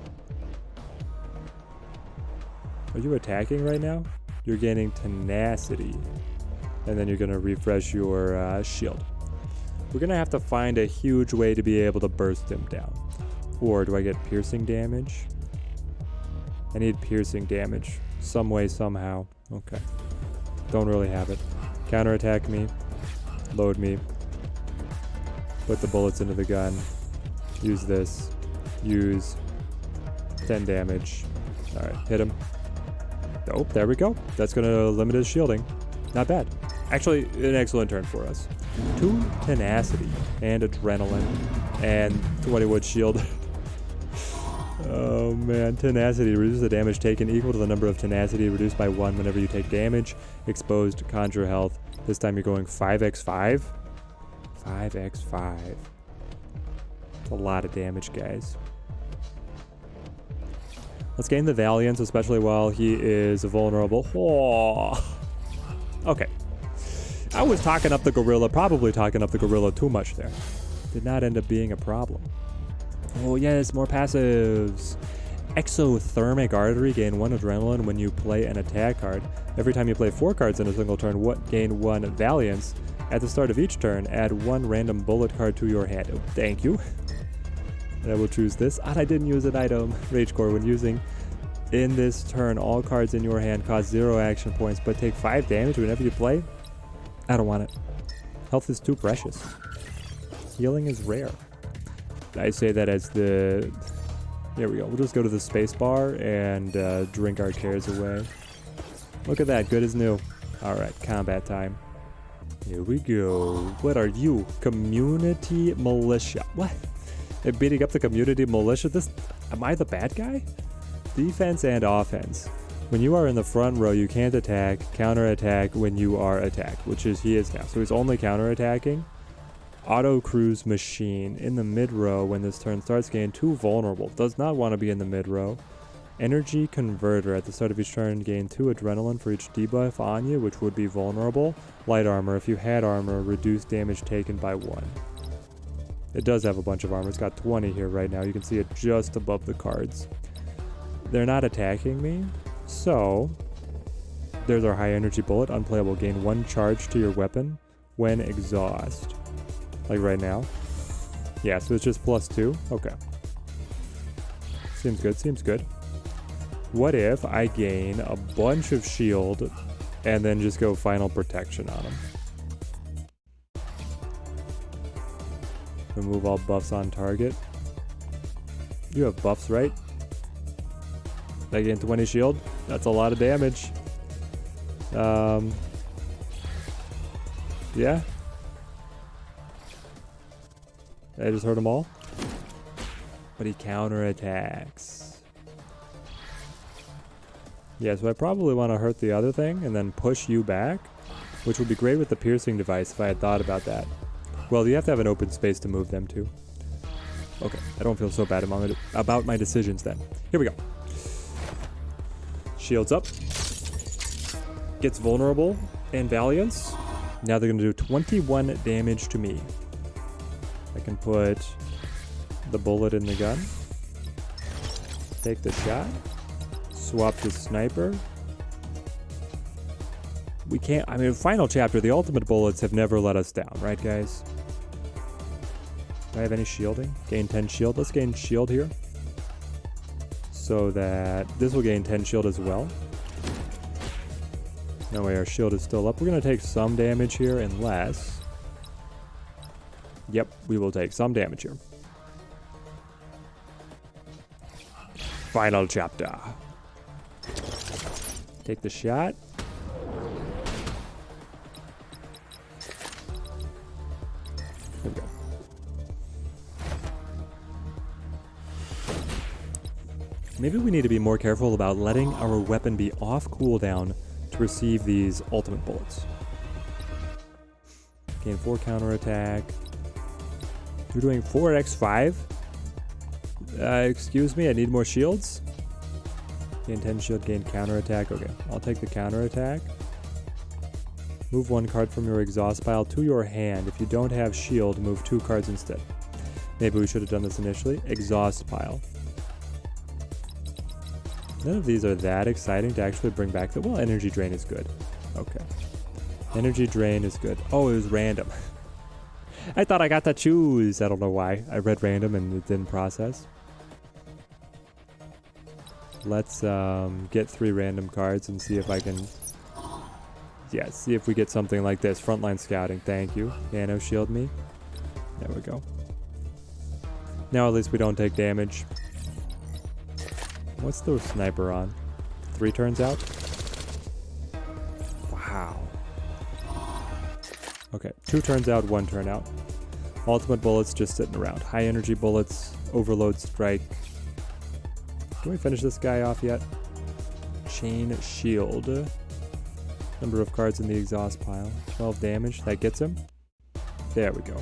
Are you attacking right now? You're gaining tenacity. And then you're going to refresh your shield. We're going to have to find a huge way to be able to burst him down. Or do I get piercing damage? I need piercing damage. Some way, somehow. Okay. Don't really have it. Counterattack me. Load me. Put the bullets into the gun. Use this. Use 10 damage. Alright, hit him. Oh, there we go. That's going to limit his shielding. Not bad. Actually, an excellent turn for us. 2 tenacity and adrenaline and 20 wood shield. Oh man, tenacity. Reduce the damage taken equal to the number of tenacity reduced by 1 whenever you take damage. Exposed, conjure health. This time you're going 5x5. 5x5. That's a lot of damage, guys. Let's gain the Valiance, especially while he is vulnerable. Oh. Okay. I was talking up the gorilla, probably talking up the gorilla too much there. Did not end up being a problem. Oh yes, more passives. Exothermic Artery, gain 1 adrenaline when you play an attack card. Every time you play 4 cards in a single turn, gain 1 Valiance. At the start of each turn, add 1 random bullet card to your hand. Oh, thank you. I will choose this. And I didn't use an item. Rage Core, when using in this turn, all cards in your hand cost 0 action points, but take 5 damage whenever you play. I don't want it. Health is too precious. Healing is rare. I say that as the... Here we go. We'll just go to the space bar and drink our cares away. Look at that. Good as new. Alright, combat time. Here we go. What are you? Community Militia. What? They're beating up the Community Militia? Am I the bad guy? Defense and offense. When you are in the front row, you can't attack, counterattack when you are attacked, which is he is now. So he's only counterattacking. Auto Cruise Machine. In the mid row, when this turn starts, gain 2 vulnerable. Does not want to be in the mid row. Energy Converter. At the start of each turn, gain 2 adrenaline for each debuff on you, which would be vulnerable. Light armor. If you had armor, reduce damage taken by 1. It does have a bunch of armor. It's got 20 here right now. You can see it just above the cards. They're not attacking me. So, there's our high energy bullet, unplayable. Gain 1 charge to your weapon when exhaust. Like right now. Yeah, so it's just +2. Okay. Seems good, seems good. What if I gain a bunch of shield and then just go final protection on him? Remove all buffs on target. You have buffs, right? I gain 20 shield. That's a lot of damage. Yeah. I just hurt them all. But he counterattacks. Yeah, so I probably want to hurt the other thing and then push you back, which would be great with the piercing device if I had thought about that. Well, you have to have an open space to move them too. Okay, I don't feel so bad about my decisions then. Here we go. Shields up. Gets vulnerable and Valiance. Now they're going to do 21 damage to me. I can put the bullet in the gun. Take the shot. Swap to sniper. We can't... I mean, final chapter, the ultimate bullets have never let us down, right, guys? Do I have any shielding? Gain 10 shield. Let's gain shield here. So that this will gain 10 shield as well. No way, our shield is still up. We're going to take some damage here unless... Yep, we will take some damage here. Final chapter. Take the shot. There we go. Maybe we need to be more careful about letting our weapon be off cooldown to receive these ultimate bullets. Gain 4 counterattack. We're doing 4x5. Excuse me, I need more shields. Gain 10 shield, gain counterattack. Okay, I'll take the counterattack. Move 1 card from your exhaust pile to your hand. If you don't have shield, move 2 cards instead. Maybe we should have done this initially. Exhaust pile. None of these are that exciting to actually bring back. Well, energy drain is good. Okay. Energy drain is good. Oh, it was random. I thought I got to choose. I don't know why. I read random and it didn't process. Let's get 3 random cards and see if I can... Yeah, see if we get something like this. Frontline scouting, thank you. Nano shield me. There we go. Now at least we don't take damage. What's the sniper on? 3 turns out? Wow. Okay, 2 turns out, 1 turn out. Ultimate bullets just sitting around. High energy bullets, overload strike. Can we finish this guy off yet? Chain shield. Number of cards in the exhaust pile. 12 damage, that gets him. There we go.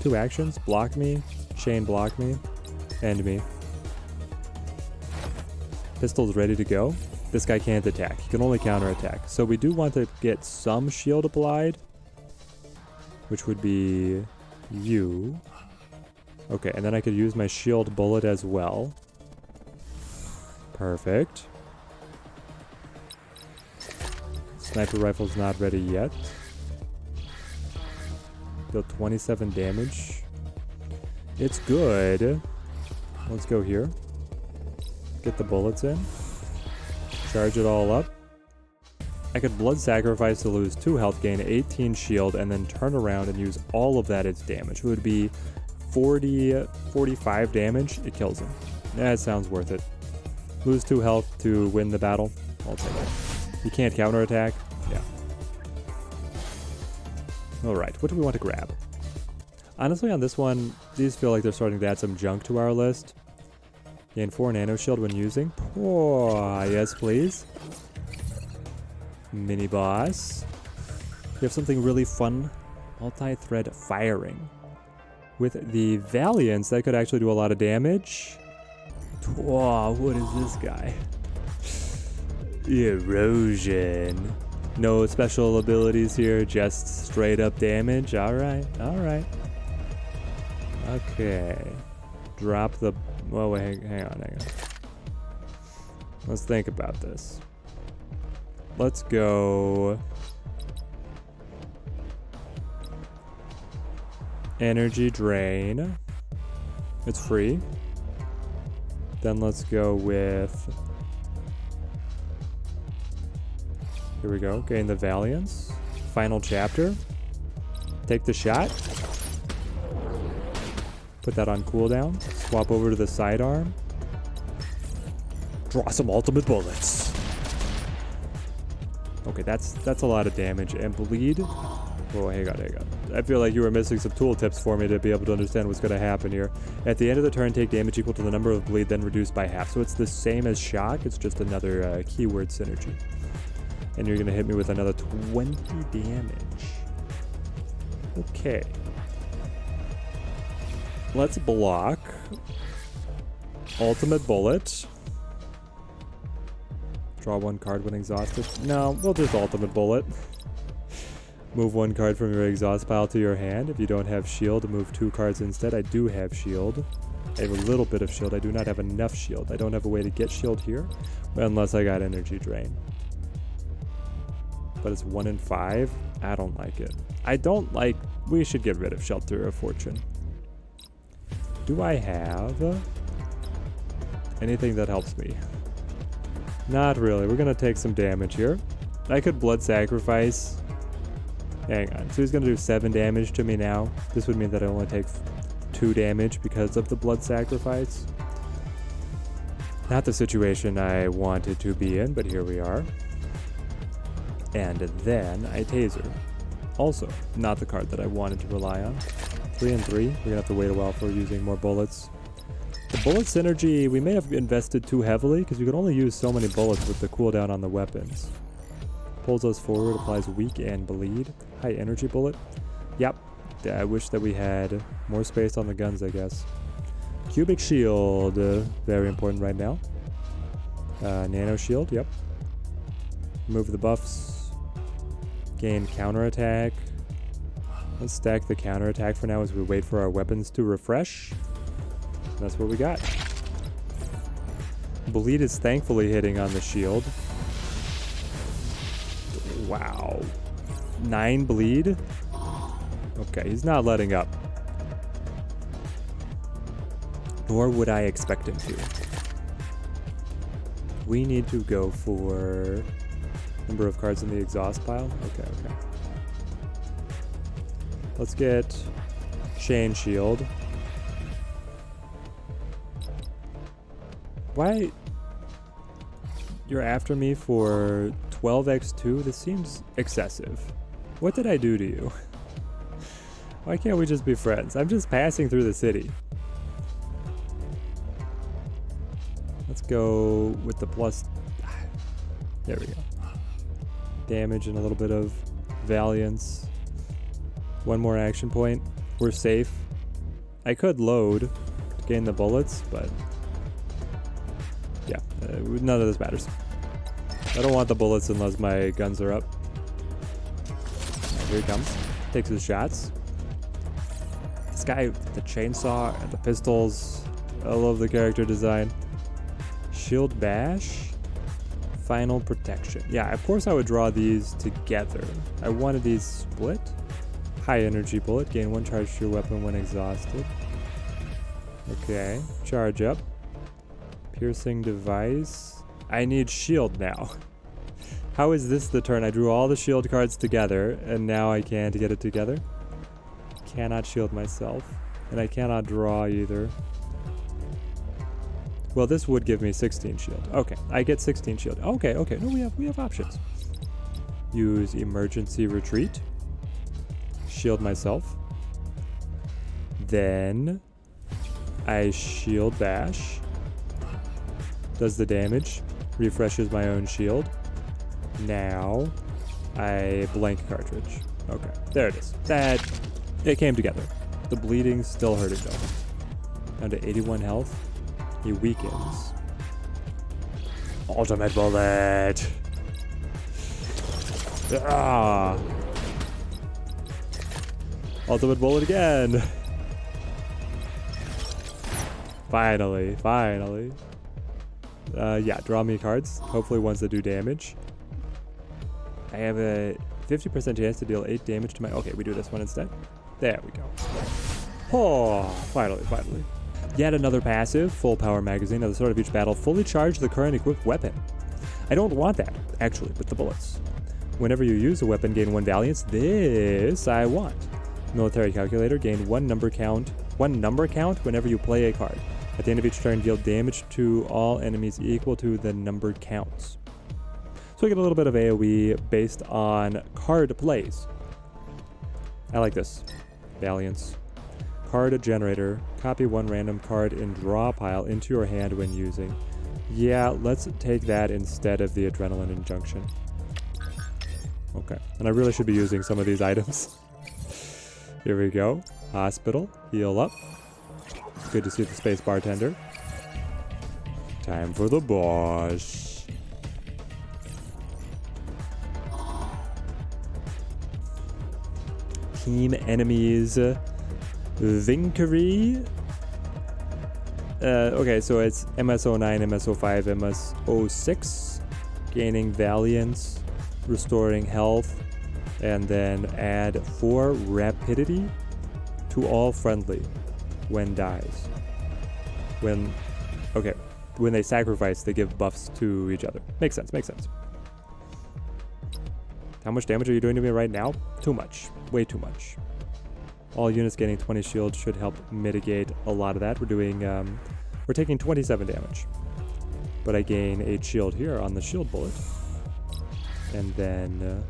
2 actions, block me, chain block me, end me. Pistol's ready to go. This guy can't attack, he can only counterattack. So we do want to get some shield applied, which would be you. Okay, and then I could use my shield bullet as well. Perfect. Sniper rifle's not ready yet. Deal 27 damage. It's good. Let's go here. Get the bullets in. Charge it all up. I could blood sacrifice to lose 2 health, gain 18 shield, and then turn around and use all of that as damage. It would be 45 damage. It kills him. That sounds worth it. Lose 2 health to win the battle. I'll take it. You can't counterattack. Yeah. Alright, what do we want to grab? Honestly, on this one, these feel like they're starting to add some junk to our list. Gain 4 nano shield when using. Oh, yes, please. Mini boss. We have something really fun. Multi-thread firing. With the Valiance, that could actually do a lot of damage. Oh, what is this guy? Erosion. No special abilities here, just straight up damage. Alright, alright. Okay. Drop the... Well, wait, hang on. Let's think about this. Let's go... Energy drain. It's free. Then let's go with... Here we go. Gain the Valiance. Final chapter. Take the shot. Put that on cooldown. Swap over to the sidearm. Draw some ultimate bullets. Okay, that's a lot of damage. And bleed. Whoa, hang on. I feel like you were missing some tooltips for me to be able to understand what's going to happen here. At the end of the turn, take damage equal to the number of bleed, then reduced by half. So it's the same as shock. It's just another keyword synergy. And you're going to hit me with another 20 damage. Okay. Let's block. Ultimate bullet. Draw 1 card when exhausted. No, we'll just ultimate bullet. Move 1 card from your exhaust pile to your hand. If you don't have shield, move 2 cards instead. I do have shield. I have a little bit of shield. I do not have enough shield. I don't have a way to get shield here. Unless I got energy drain. But it's 1 in 5. I don't like it. I don't like... We should get rid of Shelter of Fortune. Do I have anything that helps me? Not really. We're going to take some damage here. I could blood sacrifice. Hang on. So he's going to do 7 damage to me now. This would mean that I only take 2 damage because of the blood sacrifice. Not the situation I wanted to be in, but here we are. And then I taser. Also, not the card that I wanted to rely on. 3 and 3. We're going to have to wait a while for using more bullets. The bullet synergy, we may have invested too heavily because we could only use so many bullets with the cooldown on the weapons. Pulls us forward, applies weak and bleed. High energy bullet. Yep. I wish that we had more space on the guns, I guess. Cubic shield. Very important right now. Nano shield. Yep. Remove the buffs. Gain counterattack. Let's stack the counterattack for now as we wait for our weapons to refresh. And that's what we got. Bleed is thankfully hitting on the shield. Wow. 9 bleed? Okay, he's not letting up. Nor would I expect him to. We need to go for number of cards in the exhaust pile. Okay, okay. Let's get Chain Shield. Why? You're after me for 12x2? This seems excessive. What did I do to you? Why can't we just be friends? I'm just passing through the city. Let's go with the plus. There we go. Damage and a little bit of valiance. One more action point. We're safe. I could load to gain the bullets, but yeah, none of this matters. I don't want the bullets unless my guns are up. Here he comes. Takes his shots. This guy with the chainsaw and the pistols. I love the character design. Shield bash. Final protection. Yeah, of course I would draw these together. I wanted these split. High energy bullet. Gain 1 charge to your weapon when exhausted. Okay. Charge up. Piercing device. I need shield now. How is this the turn? I drew all the shield cards together and now I can't get it together. Cannot shield myself. And I cannot draw either. Well, this would give me 16 shield. Okay, I get 16 shield. Okay, okay. No, we have options. Use emergency retreat. Shield myself. Then I shield bash. Does the damage. Refreshes my own shield. Now I blank cartridge. Okay, there it is. It came together. The bleeding's still hurting though. Down to 81 health. He weakens. Ultimate bullet. Ah. Ultimate bullet again. Finally, finally. Yeah, draw me cards. Hopefully ones that do damage. I have a 50% chance to deal 8 damage to my... Okay, we do this one instead. There we go. Oh, finally, finally. Yet another passive, full power magazine. At the start of each battle, fully charge the current equipped weapon. I don't want that, actually, with the bullets. Whenever you use a weapon, gain 1 valiance. This I want. Military calculator, gain 1 number count whenever you play a card. At the end of each turn, deal damage to all enemies equal to the number counts. So we get a little bit of AoE based on card plays. I like this. Valiance. Card generator. Copy 1 random card in draw pile into your hand when using. Yeah, let's take that instead of the adrenaline injunction. Okay, and I really should be using some of these items. Here we go. Hospital. Heal up. Good to see the space bartender. Time for the boss. Team enemies. Vinkery. Okay, so it's MS09, MS05, MS06. Gaining Valiance. Restoring health. And then add 4 rapidity to all friendly when dies. When they sacrifice, they give buffs to each other. Makes sense, makes sense. How much damage are you doing to me right now? Too much. Way too much. All units getting 20 shield should help mitigate a lot of that. We're taking 27 damage. But I gain 8 shield here on the shield bullet. And then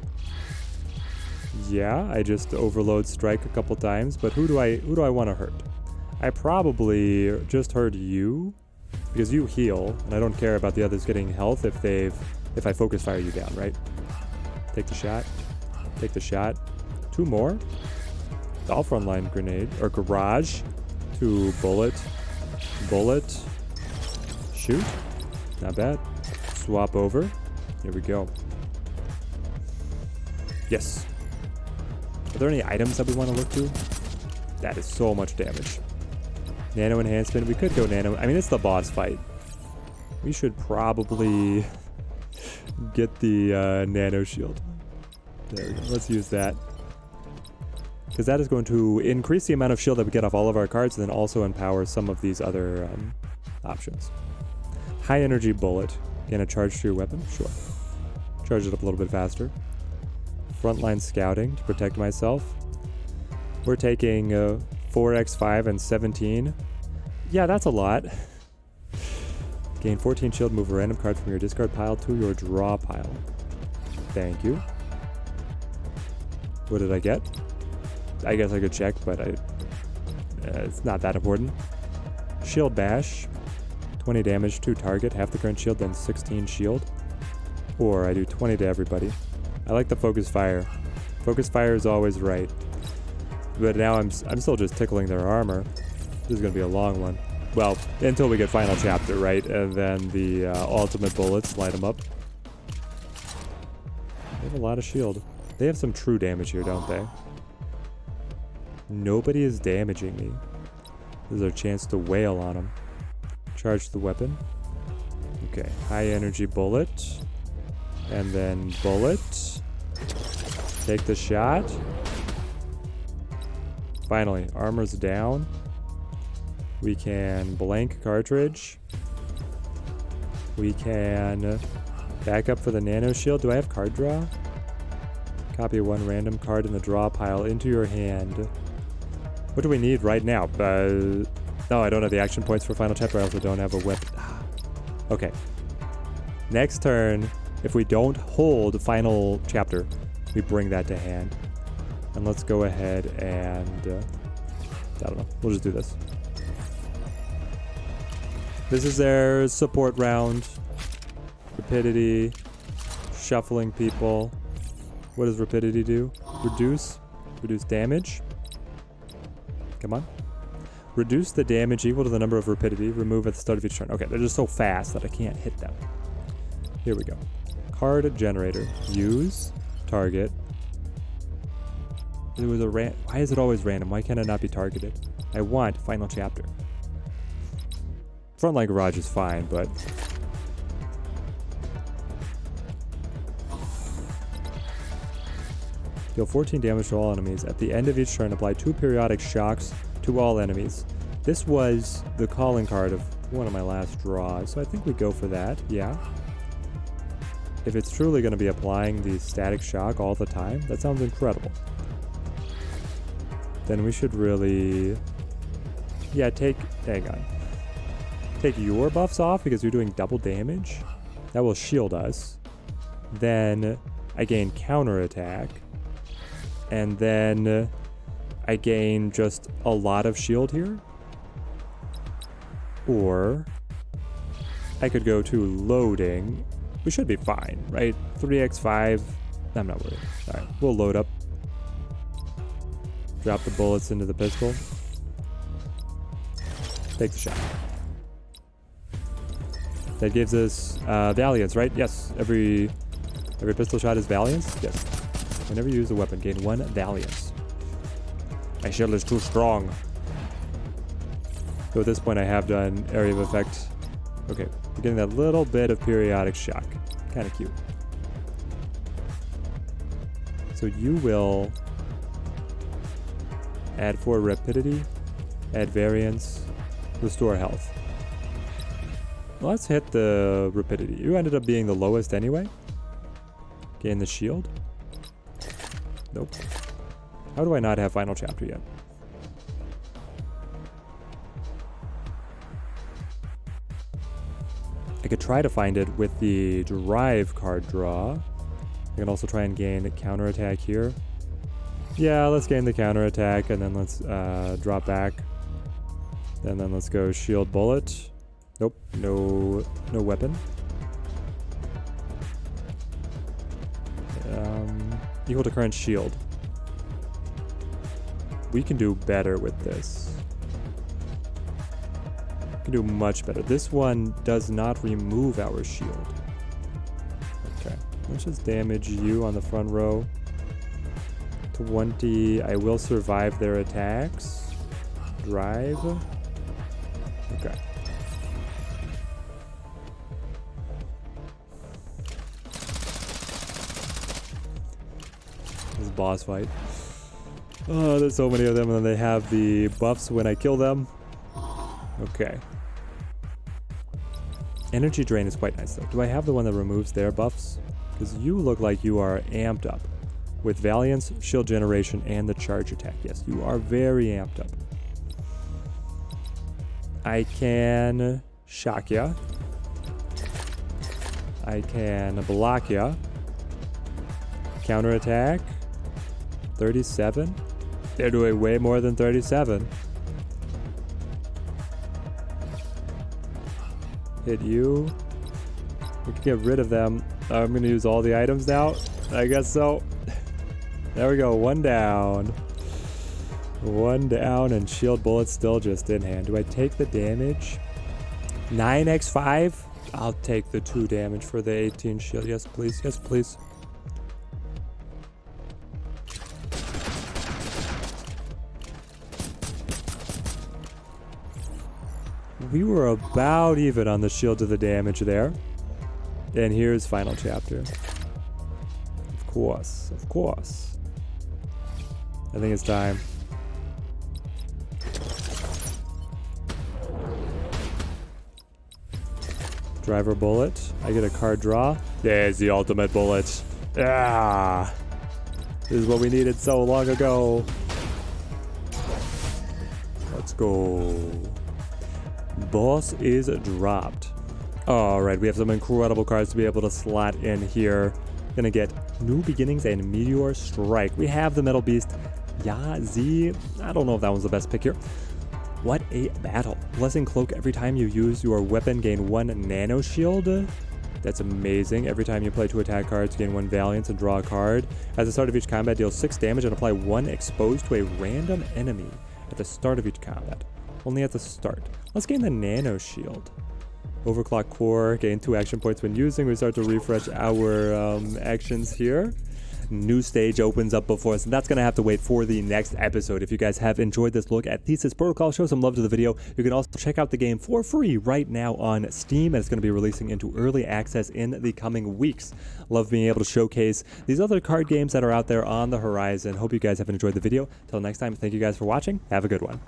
yeah, I just overload strike a couple times, but who do I want to hurt? I probably just hurt you because you heal, and I don't care about the others getting health if I focus fire you down, right? Take the shot. Take the shot. 2 more. All frontline grenade or garage. 2 bullet. Bullet. Shoot. Not bad. Swap over. Here we go. Yes. Are there any items that we want to look to? That is so much damage. Nano enhancement. We could go nano. I mean, it's the boss fight. We should probably get the nano shield. There we go. Let's use that. because that is going to increase the amount of shield that we get off all of our cards, and then also empower some of these other options. High energy bullet. Can it charge to your weapon? Sure. Charge it up a little bit faster. Frontline scouting to protect myself. We're taking 4x5 and 17. Yeah, that's a lot. Gain 14 shield, move a random card from your discard pile to your draw pile. Thank you. What did I get? I guess I could check, but it's not that important. Shield bash. 20 damage to target, half the current shield, then 16 shield. Or I do 20 to everybody. I like the focus fire. Focus fire is always right. But now I'm still just tickling their armor. This is going to be a long one. Well, until we get final chapter, right? And then the ultimate bullets light them up. They have a lot of shield. They have some true damage here, don't they? Nobody is damaging me. This is our chance to wail on them. Charge the weapon. Okay, high energy bullet. And then bullet. Take the shot. Finally, armor's down. We can blank cartridge. We can back up for the nano shield. Do I have card draw? Copy one random card in the draw pile into your hand. What do we need right now? No, I don't have the action points for final chapter. I also don't have a weapon. Okay. Next turn, if we don't hold final chapter, we bring that to hand. And let's go ahead and... I don't know. We'll just do this. This is their support round. Rapidity. Shuffling people. What does rapidity do? Reduce. Reduce damage. Come on. Reduce the damage equal to the number of rapidity. Remove at the start of each turn. Okay, they're just so fast that I can't hit them. Here we go. Card generator. Use. Target. It was a why is it always random? Why can't it not be targeted? I want final chapter. Frontline garage is fine, but... Deal 14 damage to all enemies. At the end of each turn, apply 2 periodic shocks to all enemies. This was the calling card of one of my last draws, so I think we go for that, yeah. If it's truly going to be applying the static shock all the time, that sounds incredible. Then we should really... Yeah, hang on. Take your buffs off because you're doing double damage. That will shield us. Then I gain counterattack. And then I gain just a lot of shield here. Or I could go to loading. We should be fine, right? 3x5. I'm not worried. All right, we'll load up. Drop the bullets into the pistol. Take the shot. That gives us Valiance, right? Yes. Every pistol shot is Valiance? Yes. Whenever you use a weapon, gain 1 Valiance. My shield is too strong. So at this point I have done area of effect. Okay, we're getting that little bit of periodic shock. Kind of cute. So you will add 4 rapidity, add variance, restore health. Let's hit the rapidity. You ended up being the lowest anyway. Gain the shield. Nope. How do I not have final chapter yet? I could try to find it with the drive card draw. I can also try and gain the counterattack here. Yeah, let's gain the counterattack and then let's drop back. And then let's go shield bullet. Nope, no weapon. Equal to current shield. We can do better with this. We can do much better. This one does not remove our shield. Okay, let's just damage you on the front row. 20, I will survive their attacks. Drive. Okay. This boss fight. Oh, there's so many of them, and then they have the buffs when I kill them. Okay. Energy drain is quite nice though. Do I have the one that removes their buffs? Because you look like you are amped up with Valiance, shield generation, and the charge attack. Yes, you are very amped up. I can shock ya. I can block ya. Counterattack. 37. They're doing way more than 37. Hit you. We can get rid of them. I'm going to use all the items now. I guess so. There we go. One down. One down, and shield bullets still just in hand. Do I take the damage? 9x5? I'll take the 2 damage for the 18 shield. Yes, please. Yes, please. We were about even on the shield to the damage there. And here's final chapter. Of course, of course. I think it's time. Driver bullet. I get a card draw. There's the ultimate bullet. Ah! This is what we needed so long ago. Let's go. Boss is dropped. Alright, we have some incredible cards to be able to slot in here. Gonna get New Beginnings and Meteor Strike. We have the Metal Beast. Yazi. I don't know if that one's the best pick here. What a battle. Blessing Cloak every time you use your weapon, gain 1 Nano Shield. That's amazing. Every time you play 2 attack cards, gain 1 Valiance and draw a card. At the start of each combat, deal 6 damage and apply 1 exposed to a random enemy at the start of each combat. Only at the start. Let's gain the Nano Shield. Overclock Core, gain 2 action points when using. We start to refresh our actions here. New stage opens up before us, and that's going to have to wait for the next episode. If you guys have enjoyed this look at Theseus Protocol, show some love to the video. You can also check out the game for free right now on Steam, and it's going to be releasing into early access in the coming weeks. Love being able to showcase these other card games that are out there on the horizon. Hope you guys have enjoyed the video. Till next time, thank you guys for watching. Have a good one.